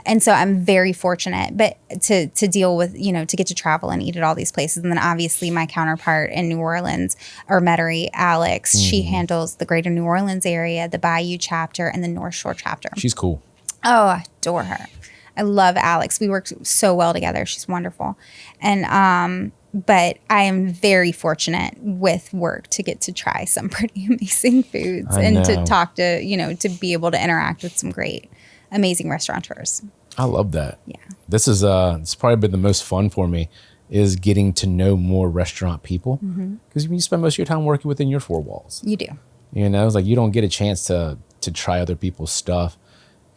S2: And so I'm very fortunate, but to deal with, to get to travel and eat at all these places. And then obviously my counterpart in New Orleans, or Metairie, Alex, she handles the Greater New Orleans area, the Bayou chapter, and the North Shore chapter.
S1: She's cool.
S2: Oh, I adore her. I love Alex. We work so well together. She's wonderful. And, but I am very fortunate with work to get to try some pretty amazing foods and to talk to, to be able to interact with some great, amazing restaurateurs.
S1: I love that.
S2: Yeah.
S1: This is, it's probably been the most fun for me, is getting to know more restaurant people, because you spend most of your time working within your 4 walls.
S2: You do.
S1: It's like you don't get a chance to try other people's stuff,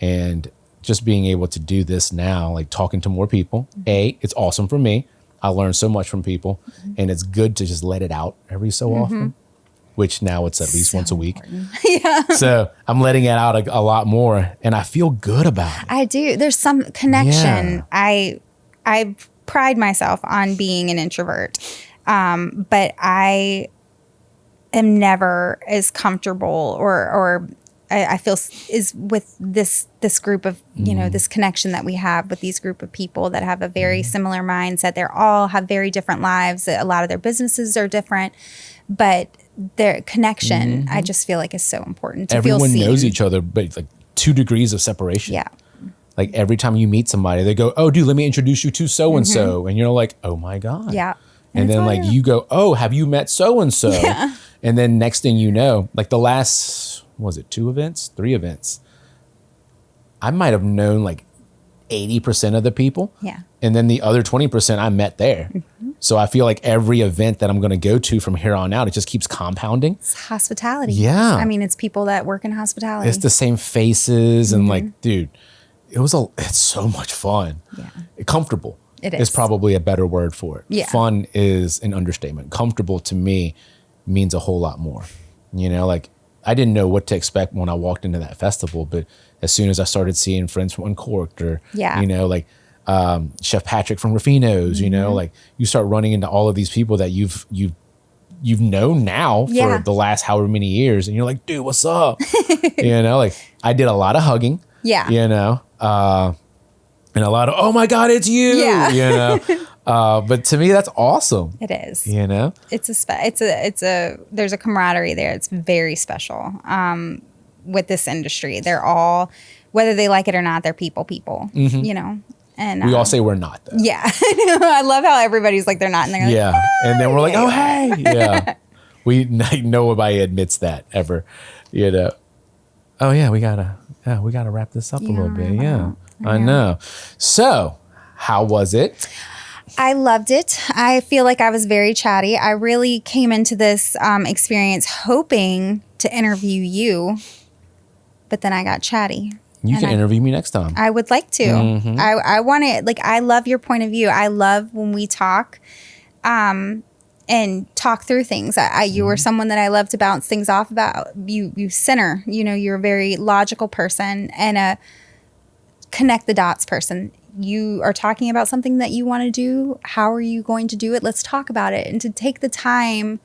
S1: and just being able to do this now, like talking to more people, it's awesome for me. I learn so much from people, and it's good to just let it out every so often, which now it's at least once a week.
S2: Yeah.
S1: So I'm letting it out a lot more, and I feel good about it.
S2: I do. There's some connection. Yeah. I pride myself on being an introvert, but I am never as comfortable or I feel is with this group of, this connection that we have with these group of people that have a very similar mindset. They all have very different lives. A lot of their businesses are different, but their connection, I just feel like is so important to feel seen.
S1: Everyone knows each other, but like 2 degrees of separation. Yeah. Like every time you meet somebody, they go, oh, dude, let me introduce you to so-and-so. And you're like, oh my God.
S2: Yeah.
S1: And then like you go, oh, have you met so-and-so? Yeah. And then next thing you know, like the last, 3 events? I might have known like 80% of the people.
S2: Yeah.
S1: And then the other 20% I met there. So I feel like every event that I'm going to go to from here on out, it just keeps compounding.
S2: It's hospitality.
S1: Yeah.
S2: I mean, it's people that work in hospitality.
S1: It's the same faces and like, dude, it's so much fun.
S2: Yeah.
S1: Comfortable.
S2: It
S1: is
S2: is.
S1: probably a better word for it.
S2: Yeah.
S1: Fun is an understatement. Comfortable to me means a whole lot more. You know, like I didn't know what to expect when I walked into that festival, but as soon as I started seeing friends from Uncorked or, you know, like Chef Patrick from Rufino's, you know, like you start running into all of these people that you've known now for the last however many years. And you're like, dude, what's up? You know, like I did a lot of hugging, you know, and a lot of, oh my God, it's you, you know. But to me, that's awesome.
S2: It is.
S1: You know,
S2: there's a camaraderie there. It's very special with this industry. They're all, whether they like it or not, they're people, you know. And
S1: we all say we're not, though.
S2: Yeah. I love how everybody's like, they're not. And they're like,
S1: yeah. And then we're like, oh, hey. Yeah. Nobody admits that ever, you know. Oh, yeah, we gotta wrap this up a little bit. Yeah. I know. So how was it?
S2: I loved it. I feel like I was very chatty. I really came into this experience hoping to interview you, but then I got chatty.
S1: You can interview me next time.
S2: I would like to. I want to, like, I love your point of view. I love when we talk and talk through things. You were someone that I love to bounce things off about. You center, you know, you're a very logical person and a connect the dots person. You are talking about something that you want to do. How are you going to do it? Let's talk about it. And to take the time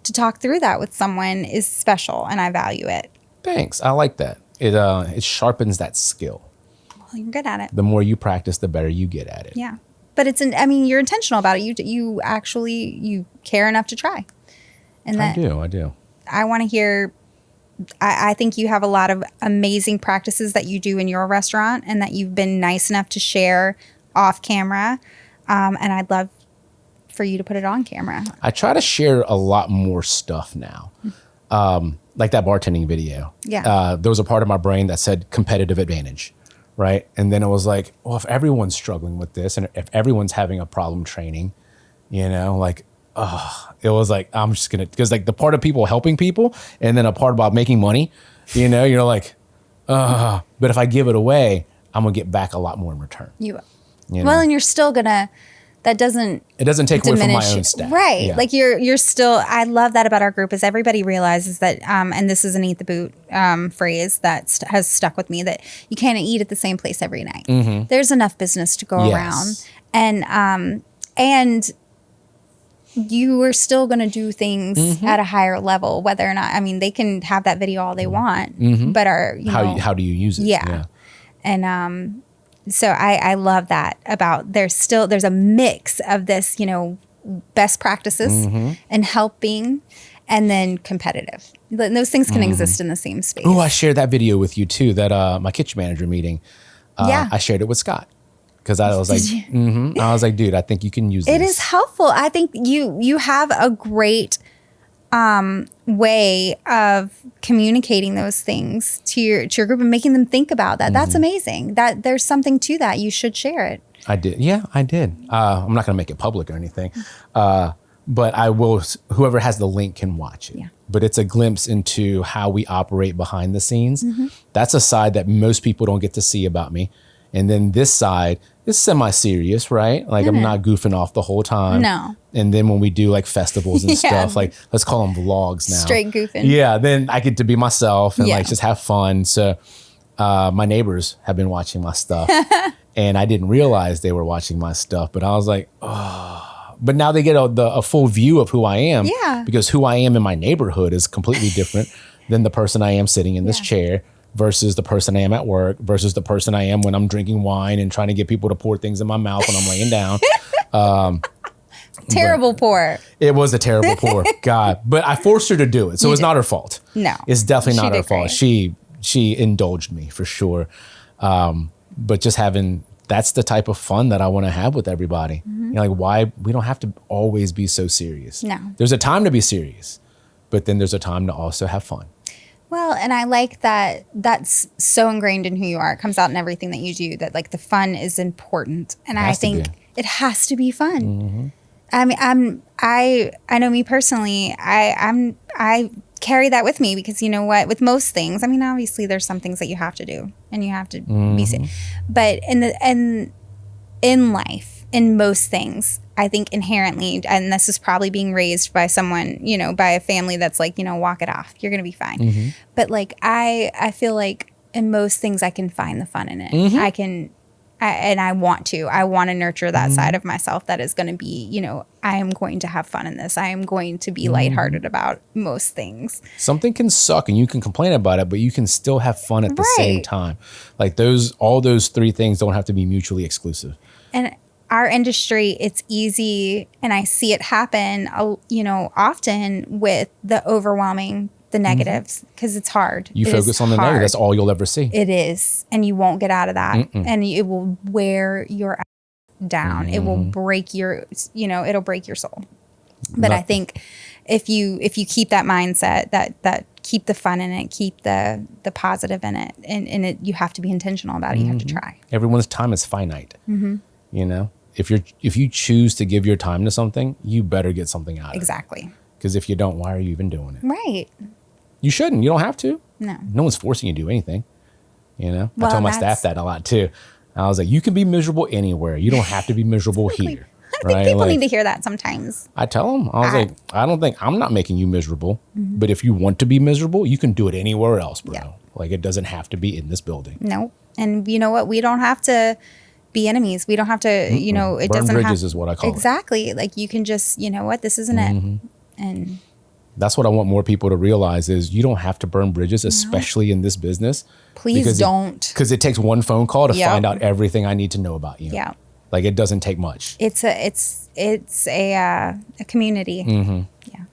S2: to talk through that with someone is special, and I value it.
S1: Thanks. I like that. It sharpens that skill.
S2: Well, you're good at it.
S1: The more you practice, the better you get at it.
S2: Yeah. But you're intentional about it. You actually care enough to try. And
S1: I do.
S2: I want to hear. I think you have a lot of amazing practices that you do in your restaurant and that you've been nice enough to share off camera. And I'd love for you to put it on camera.
S1: I try to share a lot more stuff now. Like that bartending video.
S2: Yeah.
S1: There was a part of my brain that said competitive advantage, right? And then it was like, well, if everyone's struggling with this and if everyone's having a problem training, you know, like, it was like, I'm just going to, because like the part of people helping people and then a part about making money, you know, you're like, but if I give it away, I'm going to get back a lot more in return.
S2: You will.
S1: You know?
S2: Well, and you're still going to, it doesn't
S1: take away from my own staff.
S2: Right.
S1: Yeah.
S2: Like you're still, I love that about our group is everybody realizes that, and this is an eat the boot phrase that has stuck with me, that you can't eat at the same place every night. Mm-hmm. There's enough business to go around. And you are still going to do things at a higher level, whether or not, I mean, they can have that video all they want, but
S1: how do you use it?
S2: Yeah. And, so I love that about there's a mix of this, you know, best practices and helping and then competitive. Those things can exist in the same space.
S1: Oh, I shared that video with you too, that my kitchen manager meeting. I shared it with Scott. Because I was like, I was like, dude, I think you can use this.
S2: It is helpful. I think you have a great way of communicating those things to your group and making them think about that. That's amazing. That there's something to that. You should share it.
S1: I did. Yeah, I did. I'm not going to make it public or anything, but I will. Whoever has the link can watch it.
S2: Yeah.
S1: But it's a glimpse into how we operate behind the scenes. That's a side that most people don't get to see about me. And then this side is semi-serious, right? Like I'm not goofing off the whole time.
S2: No.
S1: And then when we do like festivals and stuff, like let's call them vlogs now.
S2: Straight goofing.
S1: Yeah. Then I get to be myself and like just have fun. So my neighbors have been watching my stuff and I didn't realize they were watching my stuff, but I was like, oh. But now they get a full view of who I am.
S2: Yeah.
S1: Because who I am in my neighborhood is completely different than the person I am sitting in this chair. Versus the person I am at work, versus the person I am when I'm drinking wine and trying to get people to pour things in my mouth when I'm laying down.
S2: Terrible pour.
S1: It was a terrible pour, God. But I forced her to do it, so it's not her fault.
S2: No,
S1: it's definitely not her fault.
S2: Great.
S1: She indulged me for sure. But just that's the type of fun that I want to have with everybody. You know, like why we don't have to always be so serious.
S2: No,
S1: there's a time to be serious, but then there's a time to also have fun.
S2: Well, and I like that that's so ingrained in who you are. It comes out in everything that you do, that like the fun is important. And I think it has to be fun.
S1: Mm-hmm.
S2: I mean, I know me personally, I carry that with me because you know what, with most things, I mean, obviously there's some things that you have to do and you have to be safe. But in life, in most things, I think inherently, and this is probably being raised by someone, you know, by a family that's like, you know, walk it off. You're going to be fine. Mm-hmm. But like, I feel like in most things I can find the fun in it. Mm-hmm. I want to nurture that side of myself that is going to be, you know, I am going to have fun in this. I am going to be lighthearted about most things.
S1: Something can suck and you can complain about it, but you can still have fun at the same time. Like all those three things don't have to be mutually exclusive.
S2: And our industry, it's easy, and I see it happen, you know, often with the overwhelming, the negatives, because it's hard.
S1: You focus on the negative, that's all you'll ever see.
S2: It is, and you won't get out of that, and it will wear your down. It will break your, you know, it'll break your soul. But I think if you keep that mindset, that keep the fun in it, keep the positive in it, and it, you have to be intentional about it. You have to try.
S1: Everyone's time is finite. You know, if you choose to give your time to something, you better get something out of it.
S2: Exactly.
S1: Because if you don't, why are you even doing it?
S2: Right.
S1: You shouldn't. You don't have to.
S2: No.
S1: No one's forcing you to do anything. You know, I tell my staff that a lot too. I was like, you can be miserable anywhere. You don't have to be miserable here.
S2: I think people need to hear that sometimes.
S1: I tell them, I was like, I'm not making you miserable, but if you want to be miserable, you can do it anywhere else, bro. Yeah. Like, it doesn't have to be in this building.
S2: No. And you know what? We don't have to be enemies. We don't have to, you know, it
S1: burn
S2: doesn't
S1: bridges is what I call it.
S2: Exactly. Like, you can just, you know what, this isn't it. And
S1: that's what I want more people to realize is you don't have to burn bridges, especially in this business.
S2: Please don't.
S1: Because it takes one phone call to find out everything I need to know about you.
S2: Yeah.
S1: Like, it doesn't take much.
S2: It's a community. Yeah.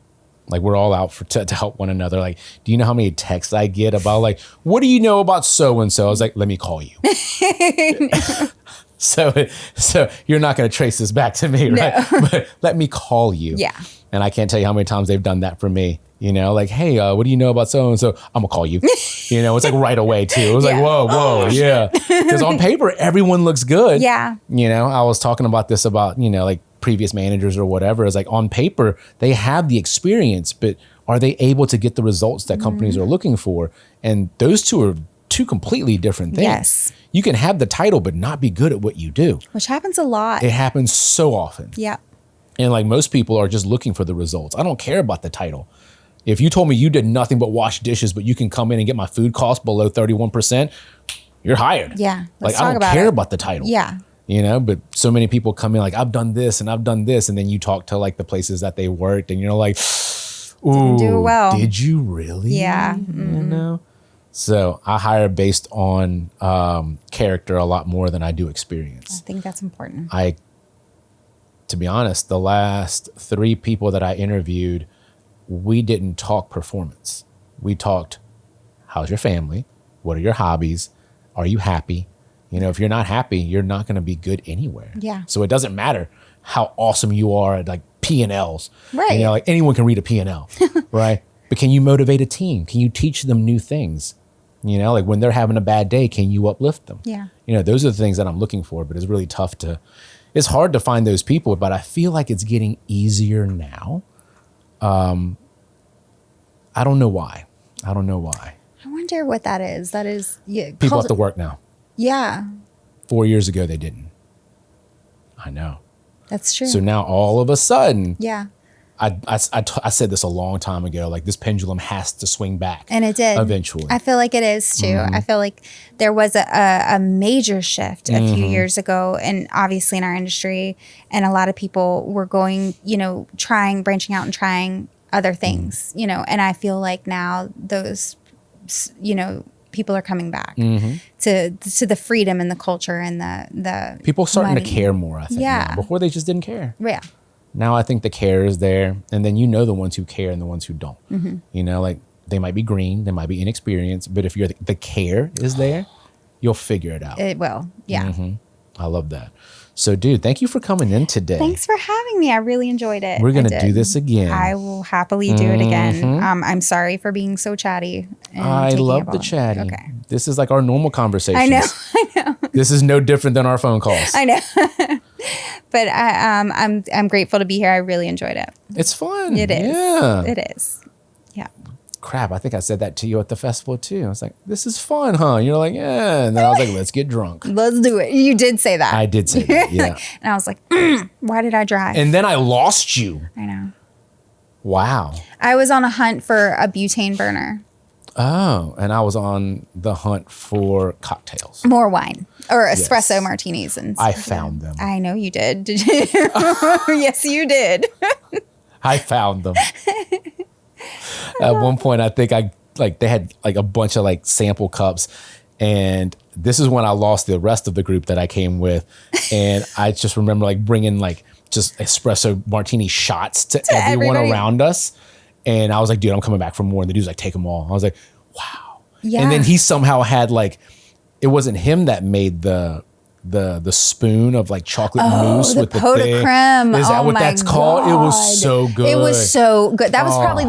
S1: Like, we're all out to help one another. Like, do you know how many texts I get about, like, what do you know about so-and-so? I was like, let me call you. So you're not going to trace this back to me, right? No. But let me call you.
S2: Yeah.
S1: And I can't tell you how many times they've done that for me. You know, like, hey, what do you know about so-and-so? I'm going to call you. You know, it's like right away, too. It was like, whoa, yeah. Because on paper, everyone looks good.
S2: Yeah.
S1: You know, I was talking about this about, you know, like previous managers or whatever. It's like on paper, they have the experience, but are they able to get the results that companies are looking for? And those two are two completely different things.
S2: Yes.
S1: You can have the title, but not be good at what you do.
S2: Which happens a lot.
S1: It happens so often.
S2: Yeah.
S1: And like most people are just looking for the results. I don't care about the title. If you told me you did nothing but wash dishes, but you can come in and get my food cost below 31%, you're hired.
S2: Yeah.
S1: Like, I don't care about the title.
S2: Yeah.
S1: You know, but so many people come in like, I've done this and I've done this. And then you talk to like the places that they worked and you're like, ooh, didn't do well. Did you really?
S2: Yeah.
S1: You know? So I hire based on character a lot more than I do experience.
S2: I think that's important.
S1: To be honest, the last 3 people that I interviewed, we didn't talk performance. We talked, how's your family? What are your hobbies? Are you happy? You know, if you're not happy, you're not going to be good anywhere.
S2: Yeah.
S1: So it doesn't matter how awesome you are at like P&Ls.
S2: Right.
S1: You know, like anyone can read a P&L, right? But can you motivate a team? Can you teach them new things? You know, like when they're having a bad day, can you uplift them?
S2: Yeah.
S1: You know, those are the things that I'm looking for, but it's really tough it's hard to find those people, but I feel like it's getting easier now. I don't know why. I
S2: wonder what that is. That is,
S1: people have to work now.
S2: Yeah.
S1: 4 years ago, they didn't. I know.
S2: That's true.
S1: So now all of a sudden,
S2: yeah.
S1: I said this a long time ago, like this pendulum has to swing back.
S2: And it did.
S1: Eventually.
S2: I feel like it is too. I feel like there was a major shift a few years ago, and obviously in our industry, and a lot of people were going, you know, branching out and trying other things, you know, and I feel like now those, you know, people are coming back to the freedom and the culture and the
S1: people starting
S2: money.
S1: To care more, I think.
S2: Yeah.
S1: Now. Before they just didn't care.
S2: Yeah.
S1: Now I think the care is there, and then you know the ones who care and the ones who don't. You know, like they might be green, they might be inexperienced, but if you're the care is there, you'll figure it out.
S2: It will, yeah.
S1: I love that. So, dude, thank you for coming in today.
S2: Thanks for having me. I really enjoyed it.
S1: We're going to do this again.
S2: I will happily do it again. I'm sorry for being so chatty.
S1: I love the chatting.
S2: Okay.
S1: This is like our normal conversations.
S2: I know.
S1: This is no different than our phone calls.
S2: I know. But I'm grateful to be here. I really enjoyed it.
S1: It's fun.
S2: It is.
S1: Yeah.
S2: It is. Yeah.
S1: Crap, I think I said that to you at the festival too. I was like, this is fun, huh? You're like, yeah. And then I was like, let's get drunk.
S2: Let's do it. You did say that.
S1: I did say that, yeah.
S2: And I was like, why did I drive?
S1: And then I lost you.
S2: I know.
S1: Wow.
S2: I was on a hunt for a butane burner.
S1: Oh, and I was on the hunt for cocktails.
S2: More wine or espresso martinis. And
S1: I found them.
S2: I know you did. Did you? Yes, you did.
S1: I found them. At one point, I think they had like a bunch of like sample cups, and this is when I lost the rest of the group that I came with, and I just remember like bringing like just espresso martini shots to everyone around us, and I was like, dude, I'm coming back for more, and the dude's like, take them all. I was like, wow. Yeah. And then he somehow had like, it wasn't him that made the spoon of like chocolate mousse with the
S2: pot de creme.
S1: Is that what that's called? It was so good.
S2: It was so good. That was probably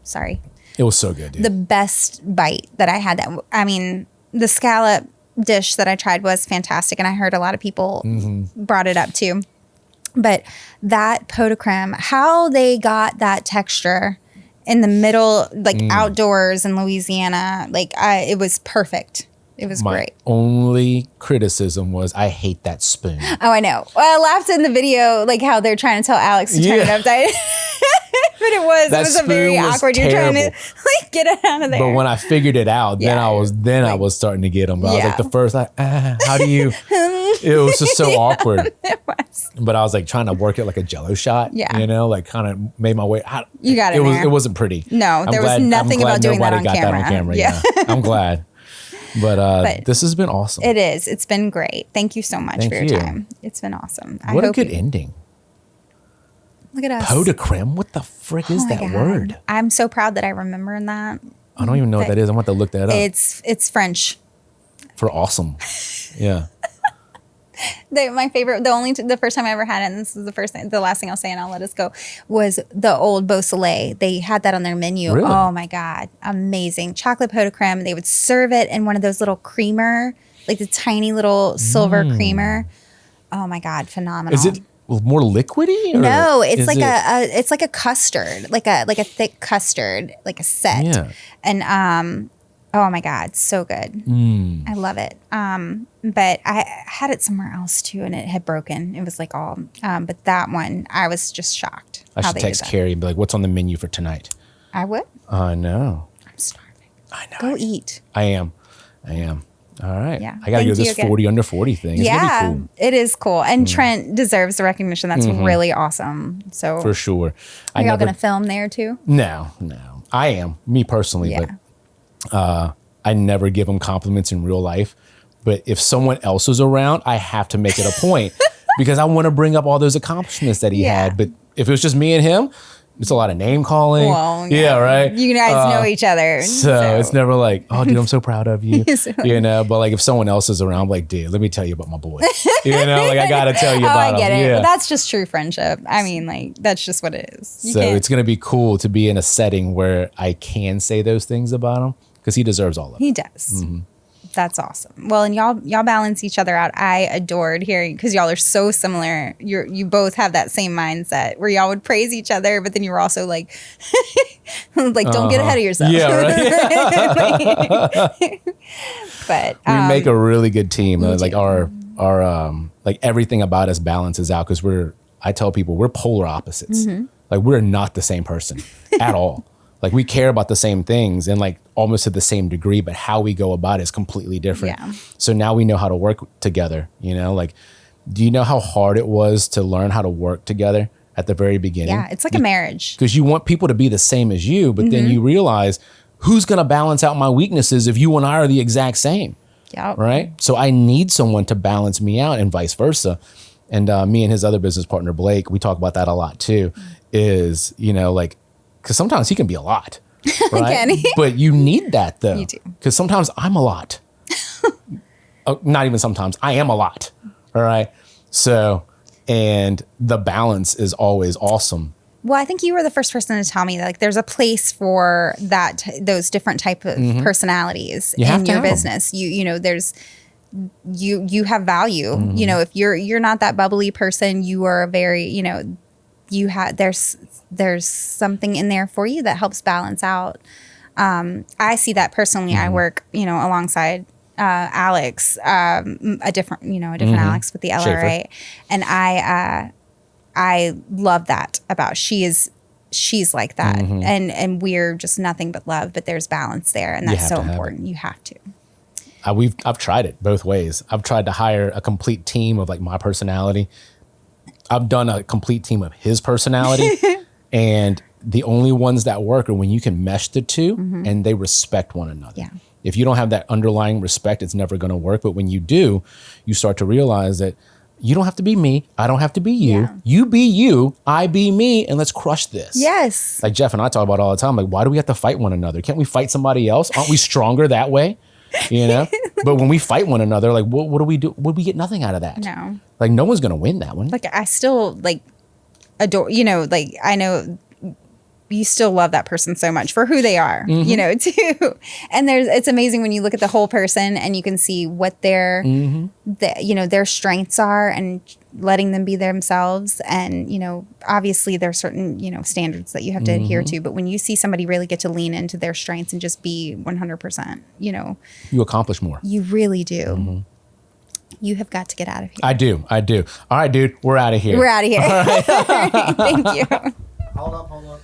S2: sorry.
S1: It was so good, dude.
S2: The best bite that I had. I mean, the scallop dish that I tried was fantastic, and I heard a lot of people brought it up too. But that pot de creme, how they got that texture in the middle, like outdoors in Louisiana, like it was perfect. It was great.
S1: My only criticism was I hate that spoon.
S2: Oh, I know. Well, I laughed in the video, like how they're trying to tell Alex to turn it upside. But it was a very awkward.
S1: Terrible.
S2: You're trying to like get it out of there.
S1: But when I figured it out, then I was starting to get them. But I was like the first, like, how do you? It was just so awkward.
S2: It was.
S1: But I was like trying to work it like a Jello shot.
S2: Yeah.
S1: You know, like kind of made my way.
S2: You got it.
S1: It wasn't pretty.
S2: No, there was nothing about doing that on camera.
S1: That on camera. Yeah. I'm glad. But this has been awesome.
S2: It is. It's been great. Thank you so much for your time. It's been awesome.
S1: What a good ending.
S2: Look at us.
S1: Pot de creme? What the frick is that word?
S2: I'm so proud that I remember that.
S1: I don't even know what that is. I'm going to have to look that up.
S2: It's French.
S1: For awesome. Yeah.
S2: My favorite, the first time I ever had it, and this is the last thing I'll say and I'll let us go, was the old Beausoleil. They had that on their menu.
S1: Really?
S2: Oh my God. Amazing. Chocolate pot de creme. They would serve it in one of those little creamer, like the tiny little silver creamer. Oh my God. Phenomenal.
S1: Is it more liquidy?
S2: No, it's like it's like a custard, like a thick custard, like a set. Yeah. And oh my God, so good. I love it. But I had it somewhere else too, and it had broken. It was like all, but that one, I was just shocked.
S1: I should text Carrie and be like, what's on the menu for tonight?
S2: I would.
S1: I know.
S2: I'm starving.
S1: I know.
S2: Go eat.
S1: I am. All right.
S2: Yeah.
S1: I got to do this 40 under 40 thing. It's gonna be cool.
S2: It is cool. And Trent deserves the recognition. That's really awesome. So
S1: for sure.
S2: Are y'all going to film there too?
S1: No. I am, me personally, but I never give him compliments in real life. But if someone else is around, I have to make it a point because I want to bring up all those accomplishments that he had. But if it was just me and him, it's a lot of name calling.
S2: Well,
S1: yeah, right.
S2: You guys know each other.
S1: So it's never like, oh, dude, I'm so proud of you. You know, but like if someone else is around, I'm like, dude, let me tell you about my boy. You know, like I got to tell you about him.
S2: I get it.
S1: Yeah.
S2: But that's just true friendship. I mean, like that's just what it is.
S1: So it's going to be cool to be in a setting where I can say those things about him because he deserves all of it.
S2: He does. That's awesome. Well, and y'all balance each other out. I adored hearing because y'all are so similar. You both have that same mindset where y'all would praise each other, but then you were also like, like don't get ahead of yourself.
S1: Yeah, right.
S2: But
S1: we make a really good team. Like our like everything about us balances out because I tell people we're polar opposites. Like we're not the same person at all. Like we care about the same things and like almost to the same degree, but how we go about it is completely different. Yeah. So now we know how to work together, you know, like, do you know how hard it was to learn how to work together at the very beginning?
S2: Yeah. It's like a marriage.
S1: Because you want people to be the same as you, but then you realize who's going to balance out my weaknesses if you and I are the exact same.
S2: Yeah.
S1: Right. So I need someone to balance me out and vice versa. And me and his other business partner, Blake, we talk about that a lot too, is, you know, like, because sometimes he can be a lot, right?
S2: Can he?
S1: But you need that though.
S2: You do.
S1: Because sometimes I'm a lot. Not even sometimes. I am a lot. All right. So, and the balance is always awesome.
S2: Well, I think you were the first person to tell me that like there's a place for those different type of personalities in your business. You know, there's you have value. You know, if you're not that bubbly person, you are a very, you know, there's something in there for you that helps balance out. I see that personally. I work, you know, alongside Alex, a different Alex with the LRA, Schaefer. And I love that about she's like that, and we're just nothing but love. But there's balance there, and that's so important. You have to.
S1: I've tried it both ways. I've tried to hire a complete team of like my personality. I've done a complete team of his personality, and the only ones that work are when you can mesh the two and they respect one another. Yeah. If you don't have that underlying respect, it's never going to work. But when you do, you start to realize that you don't have to be me. I don't have to be you. Yeah. You be you. I be me. And let's crush this. Yes. Like Jeff and I talk about all the time. Like, why do we have to fight one another? Can't we fight somebody else? Aren't we stronger that way? You know? But when we fight one another, like, what do we do? We get nothing out of that. No. Like, no one's going to win that one.
S2: Like, I still, like, adore, you know, like, I know you still love that person so much for who they are, you know, too. And it's amazing when you look at the whole person and you can see what their strengths are and letting them be themselves. And, you know, obviously there's certain, you know, standards that you have to adhere to. But when you see somebody really get to lean into their strengths and just be 100%, you know, you
S1: accomplish more.
S2: You really do. You have got to get out of here.
S1: I do. All right, dude, we're out of here.
S2: All right. Thank you.
S3: Hold up.